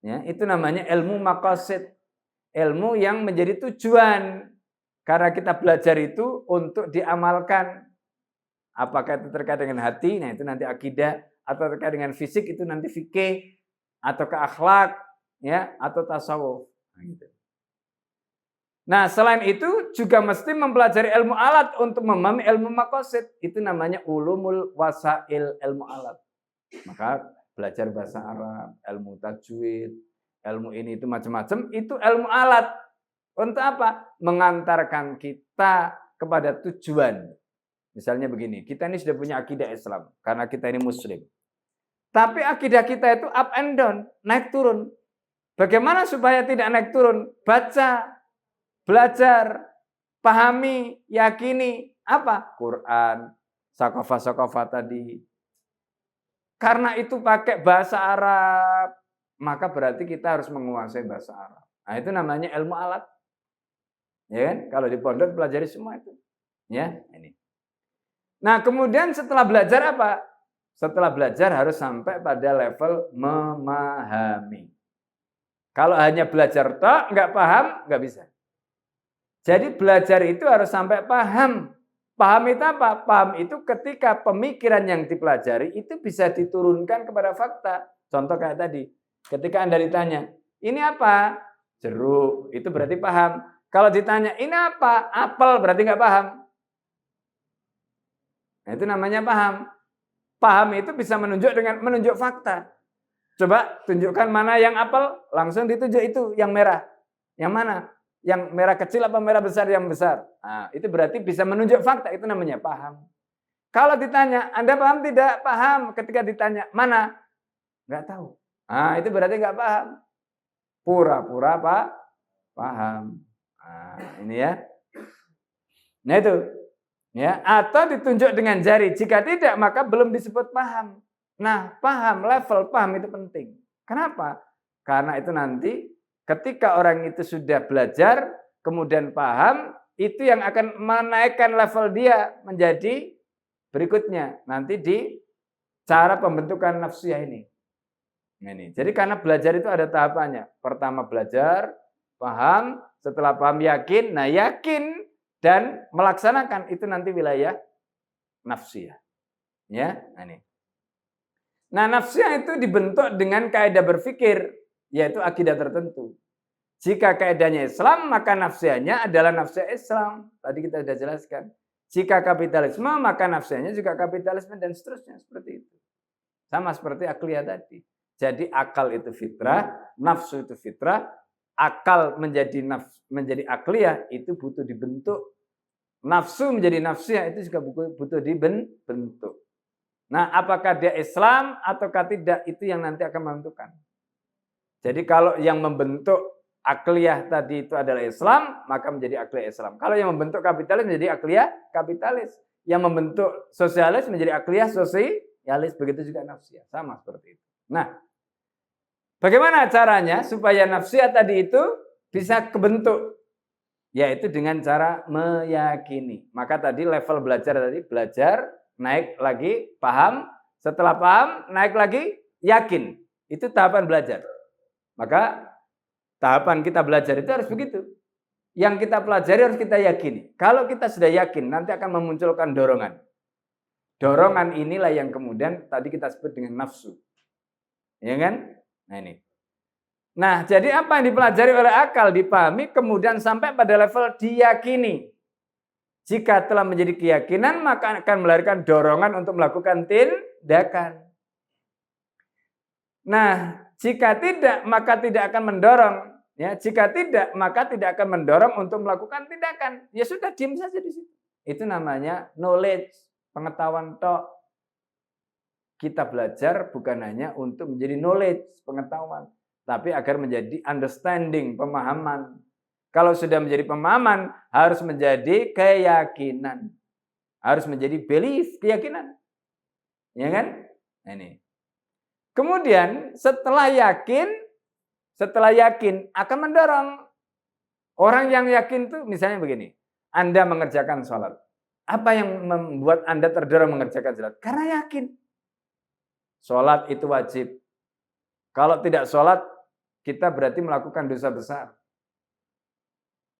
Ya, itu namanya ilmu maqasid. Ilmu yang menjadi tujuan. Karena kita belajar itu untuk diamalkan. Apakah itu terkait dengan hati, nah itu nanti akidah, atau terkait dengan fisik itu nanti fikih, atau ke akhlak, ya, atau tasawuf. Nah, gitu. Nah, selain itu juga mesti mempelajari ilmu alat untuk memahami ilmu maqasid. Itu namanya ulumul wasail, ilmu alat. Maka belajar bahasa Arab, ilmu tajwid, ilmu ini itu macam-macam, itu ilmu alat. Untuk apa? Mengantarkan kita kepada tujuan. Misalnya begini, kita ini sudah punya akidah Islam karena kita ini muslim. Tapi akidah kita itu up and down, naik turun. Bagaimana supaya tidak naik turun? Baca, belajar, pahami, yakini apa? Quran, sakofah-sakofah tadi. Karena itu pakai bahasa Arab, maka berarti kita harus menguasai bahasa Arab. Nah, itu namanya ilmu alat. Ya kan? Kalau di pondok pelajari semua itu. Ya, ini. Nah, kemudian setelah belajar apa? Setelah belajar harus sampai pada level memahami. Kalau hanya belajar tok, nggak paham, nggak bisa. Jadi belajar itu harus sampai paham. Paham itu apa? Paham itu ketika pemikiran yang dipelajari itu bisa diturunkan kepada fakta. Contoh kayak tadi. Ketika Anda ditanya, ini apa? Jeruk. Itu berarti paham. Kalau ditanya, ini apa? Apel, berarti nggak paham. Nah, itu namanya paham. Paham itu bisa menunjuk fakta. Coba tunjukkan mana yang apel, langsung ditunjuk itu yang merah. Yang mana? Yang merah kecil apa merah besar yang besar? Nah, itu berarti bisa menunjuk fakta, itu namanya paham. Kalau ditanya, Anda paham tidak? Paham. Ketika ditanya, mana? Nggak tahu. Nah, itu berarti nggak paham. Pura-pura paham. Nah, ini ya. Nah itu. Ya, atau ditunjuk dengan jari. Jika tidak, maka belum disebut paham. Nah, paham, level paham itu penting. Kenapa? Karena itu nanti ketika orang itu sudah belajar, kemudian paham, itu yang akan menaikkan level dia menjadi berikutnya. Nanti di cara pembentukan nafsiyah ini. Ini. Jadi karena belajar itu ada tahapannya. Pertama belajar, paham, setelah paham yakin, nah yakin dan melaksanakan itu nanti wilayah nafsiyah. Ya, ini. Nah, nafsiyah itu dibentuk dengan kaidah berpikir, yaitu akidah tertentu. Jika kaidahnya Islam, maka nafsiyahnya adalah nafsiyah Islam. Tadi kita sudah jelaskan. Jika kapitalisme, maka nafsiyahnya juga kapitalisme dan seterusnya seperti itu. Sama seperti akliyah tadi. Jadi akal itu fitrah, nafsu itu fitrah, akal menjadi akliyah itu butuh dibentuk. Nafsu menjadi nafsiyah itu juga butuh dibentuk. Nah, apakah dia Islam ataukah tidak, itu yang nanti akan menentukan. Jadi kalau yang membentuk akliyah tadi itu adalah Islam, maka menjadi akliyah Islam. Kalau yang membentuk kapitalis menjadi akliyah kapitalis. Yang membentuk sosialis menjadi akliyah sosialis. Begitu juga nafsiyah. Sama seperti itu. Nah, bagaimana caranya supaya nafsiyah tadi itu bisa kebentuk? Yaitu dengan cara meyakini. Maka tadi level belajar, naik lagi, paham. Setelah paham, naik lagi, yakin. Itu tahapan belajar. Maka tahapan kita belajar itu harus begitu. Yang kita pelajari harus kita yakini. Kalau kita sudah yakin, nanti akan memunculkan dorongan. Dorongan inilah yang kemudian tadi kita sebut dengan nafsu. Ya kan? Nah ini. Nah, jadi apa yang dipelajari oleh akal, dipahami, kemudian sampai pada level diyakini. Jika telah menjadi keyakinan, maka akan melahirkan dorongan untuk melakukan tindakan. Nah, jika tidak, maka tidak akan mendorong. Ya, jika tidak, maka tidak akan mendorong untuk melakukan tindakan. Ya sudah, diam saja di situ. Itu namanya knowledge, pengetahuan tok. Kita belajar bukan hanya untuk menjadi knowledge, pengetahuan, tapi agar menjadi understanding, pemahaman. Kalau sudah menjadi pemahaman, harus menjadi keyakinan. Harus menjadi belief, keyakinan. Ya kan? Nah, ini. Kemudian setelah yakin akan mendorong. Orang yang yakin itu misalnya begini. Anda mengerjakan sholat. Apa yang membuat Anda terdorong mengerjakan sholat? Karena yakin. Sholat itu wajib. Kalau tidak sholat, kita berarti melakukan dosa besar.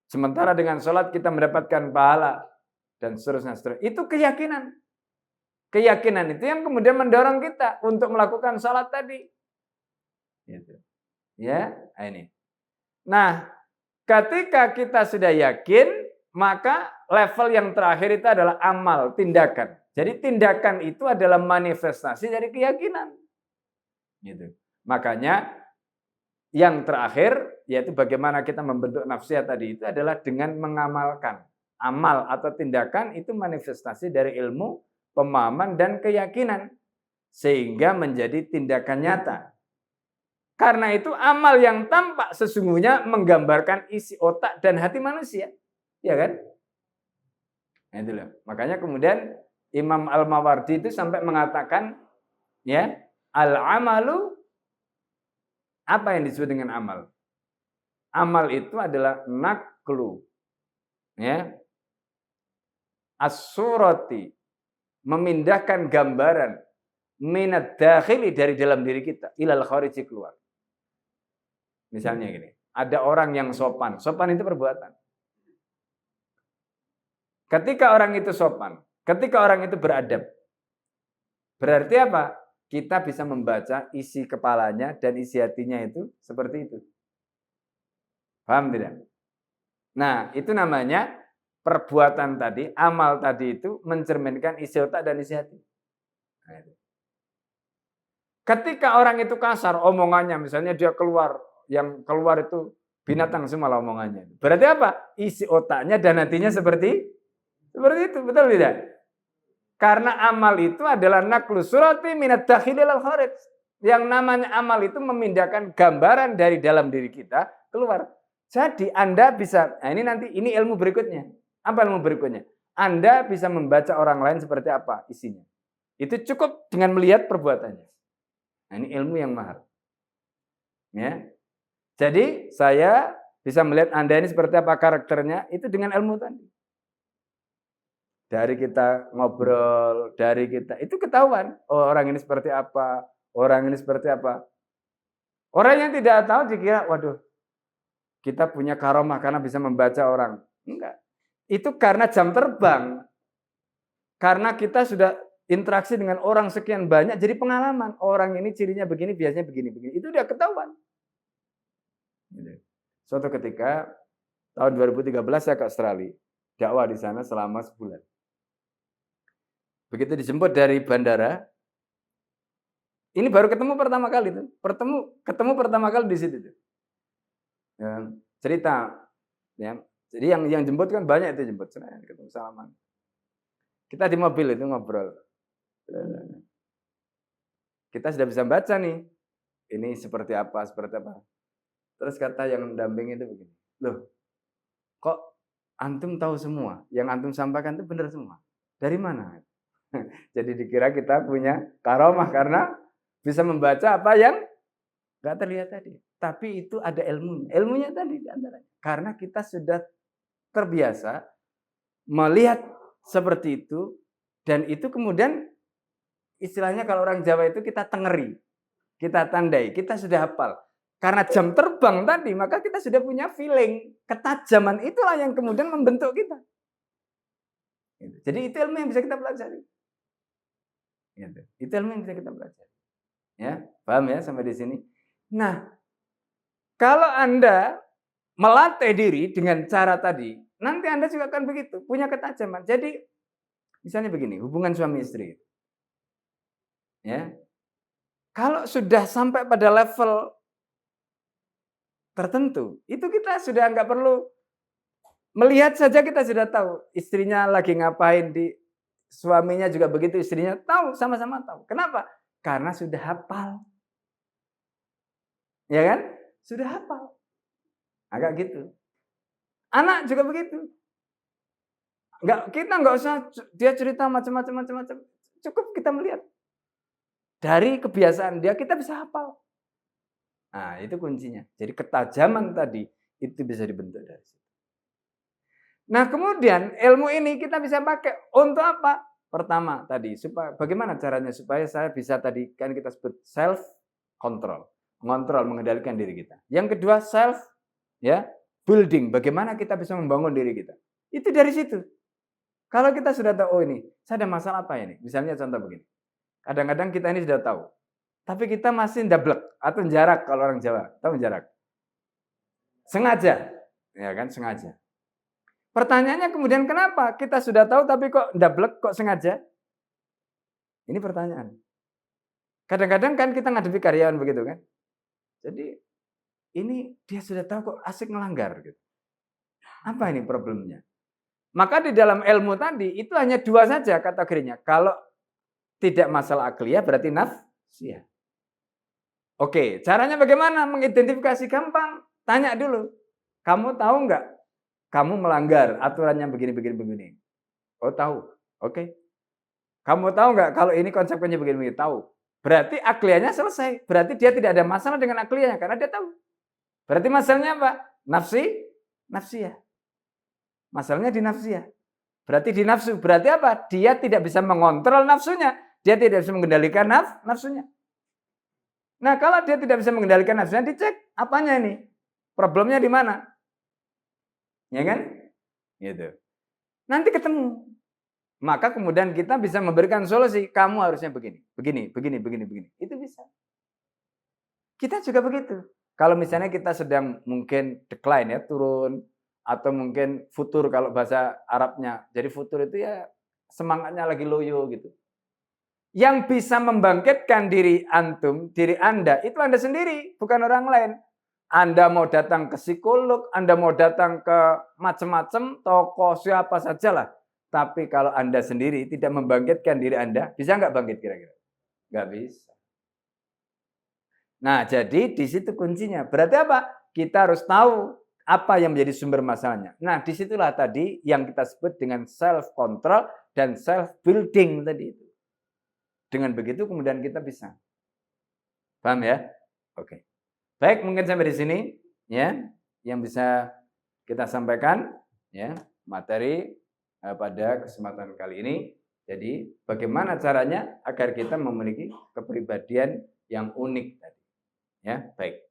Sementara dengan sholat kita mendapatkan pahala dan seterusnya. Itu keyakinan. Keyakinan itu yang kemudian mendorong kita untuk melakukan sholat tadi. Gitu. Ya, ini. Nah, ketika kita sudah yakin, maka level yang terakhir itu adalah amal, tindakan. Jadi tindakan itu adalah manifestasi dari keyakinan. Gitu. Makanya yang terakhir, yaitu bagaimana kita membentuk nafsiyah tadi itu adalah dengan mengamalkan. Amal atau tindakan itu manifestasi dari ilmu, pemahaman, dan keyakinan. Sehingga menjadi tindakan nyata. Karena itu amal yang tampak sesungguhnya menggambarkan isi otak dan hati manusia. Ya kan? Nah, itu loh. Makanya kemudian Imam Al-Mawardi itu sampai mengatakan, ya, al-amalu, apa yang disebut dengan amal? Amal itu adalah naklu, ya, as-surati, memindahkan gambaran minad dakhili dari dalam diri kita ilal khariji keluar. Misalnya gini, ada orang yang sopan. Sopan itu perbuatan. Ketika orang itu sopan, ketika orang itu beradab, berarti apa? Kita bisa membaca isi kepalanya dan isi hatinya itu seperti itu. Paham tidak? Nah, itu namanya perbuatan tadi, amal tadi itu mencerminkan isi otak dan isi hati. Nah, itu. Ketika orang itu kasar omongannya, misalnya dia keluar, yang keluar itu binatang semua lah omongannya. Berarti apa? Isi otaknya dan hatinya seperti itu, betul tidak? Karena amal itu adalah naqlu surati minad dakhil ilal kharij. Yang namanya amal itu memindahkan gambaran dari dalam diri kita keluar. Jadi Anda bisa, nah ini ilmu berikutnya. Apa ilmu berikutnya? Anda bisa membaca orang lain seperti apa isinya. Itu cukup dengan melihat perbuatannya. Nah, ini ilmu yang mahal. Ya. Jadi saya bisa melihat Anda ini seperti apa karakternya itu dengan ilmu tadi. Dari kita ngobrol, dari kita itu ketahuan oh, orang ini seperti apa, orang ini seperti apa. Orang yang tidak tahu dikira, waduh, kita punya karomah karena bisa membaca orang. Enggak. Itu karena jam terbang. Karena kita sudah interaksi dengan orang sekian banyak, jadi pengalaman. Orang ini cirinya begini, biasanya begini. Itu udah ketahuan. Suatu ketika, tahun 2013 saya ke Australia. Dakwah di sana selama sebulan. Begitu dijemput dari bandara, ini baru ketemu pertama kali. Ketemu pertama kali di situ. Ya, cerita. Ya. Jadi yang jemput kan banyak itu jemput. Ketemu salaman. Kita di mobil itu ngobrol. Kita sudah bisa baca nih. Ini seperti apa. Terus kata yang mendampingi itu begini. Loh, kok antum tahu semua? Yang antum sampaikan itu benar semua. Dari mana? Jadi dikira kita punya karomah karena bisa membaca apa yang nggak terlihat tadi. Tapi itu ada ilmunya. Ilmunya tadi di antaranya. Karena kita sudah terbiasa melihat seperti itu. Dan itu kemudian istilahnya kalau orang Jawa itu kita tengeri, kita tandai, kita sudah hafal. Karena jam terbang tadi, maka kita sudah punya feeling. Ketajaman itulah yang kemudian membentuk kita. Jadi itu ilmu yang bisa kita pelajari. Itu ilmu yang bisa kita pelajari. Ya, paham ya sampai di sini? Nah, kalau Anda melatih diri dengan cara tadi, nanti Anda juga akan begitu, punya ketajaman. Jadi misalnya begini, hubungan suami istri. Ya. Kalau sudah sampai pada level tertentu, itu kita sudah nggak perlu melihat saja kita sudah tahu istrinya lagi ngapain suaminya juga begitu, istrinya tahu, sama-sama tahu. Kenapa? Karena sudah hafal. Ya kan? Sudah hafal. Agak gitu. Anak juga begitu. Kita nggak usah dia cerita macam-macam. Cukup kita melihat. Dari kebiasaan dia kita bisa hafal. Nah, itu kuncinya. Jadi ketajaman tadi itu bisa dibentuk dari situ. Nah, kemudian ilmu ini kita bisa pakai untuk apa? Pertama tadi, bagaimana caranya supaya saya bisa tadi kan kita sebut self control, mengendalikan diri kita. Yang kedua self building, bagaimana kita bisa membangun diri kita. Itu dari situ. Kalau kita sudah tahu, oh ini, saya ada masalah apa ini? Misalnya contoh begini. Kadang-kadang kita ini sudah tahu. Tapi kita masih ndablek atau jarak kalau orang Jawa. Tahu jarak? Sengaja. Ya kan, sengaja. Pertanyaannya kemudian kenapa? Kita sudah tahu tapi kok ndablek, kok sengaja? Ini pertanyaan. Kadang-kadang kan kita ngadepi karyawan begitu kan. Jadi ini dia sudah tahu kok asik melanggar gitu. Apa ini problemnya? Maka di dalam ilmu tadi itu hanya dua saja kategorinya. Kalau tidak masalah akliyah berarti nafsiyah. Oke, caranya bagaimana? Mengidentifikasi gampang. Tanya dulu. Kamu tahu nggak? Kamu melanggar aturannya begini. Oh tahu. Oke. Kamu tahu nggak kalau ini konsekuensinya begini? Tahu. Berarti akliyahnya selesai. Berarti dia tidak ada masalah dengan akliyahnya karena dia tahu. Berarti masalahnya apa? Nafsiyah. Masalahnya di nafsiyah. Berarti di nafsu. Berarti apa? Dia tidak bisa mengontrol nafsunya. Dia tidak bisa mengendalikan nafsunya. Nah, kalau dia tidak bisa mengendalikan nafsunya, dicek apanya ini? Problemnya di mana? Ya kan? Gitu. Nanti ketemu. Maka kemudian kita bisa memberikan solusi. Kamu harusnya begini. Itu bisa. Kita juga begitu. Kalau misalnya kita sedang mungkin decline ya, turun. Atau mungkin futur kalau bahasa Arabnya. Jadi futur itu ya semangatnya lagi loyo gitu. Yang bisa membangkitkan diri antum, diri Anda, itu Anda sendiri, bukan orang lain. Anda mau datang ke psikolog, Anda mau datang ke macam-macam, toko siapa sajalah. Tapi kalau Anda sendiri tidak membangkitkan diri Anda, bisa nggak bangkit kira-kira? Nggak bisa. Nah, jadi di situ kuncinya. Berarti apa? Kita harus tahu apa yang menjadi sumber masalahnya. Nah, disitulah tadi yang kita sebut dengan self-control dan self-building tadi itu. Dengan begitu kemudian kita bisa. Paham ya? Oke. Baik, mungkin sampai di sini ya yang bisa kita sampaikan ya materi pada kesempatan kali ini. Jadi, bagaimana caranya agar kita memiliki kepribadian yang unik tadi. Ya, baik.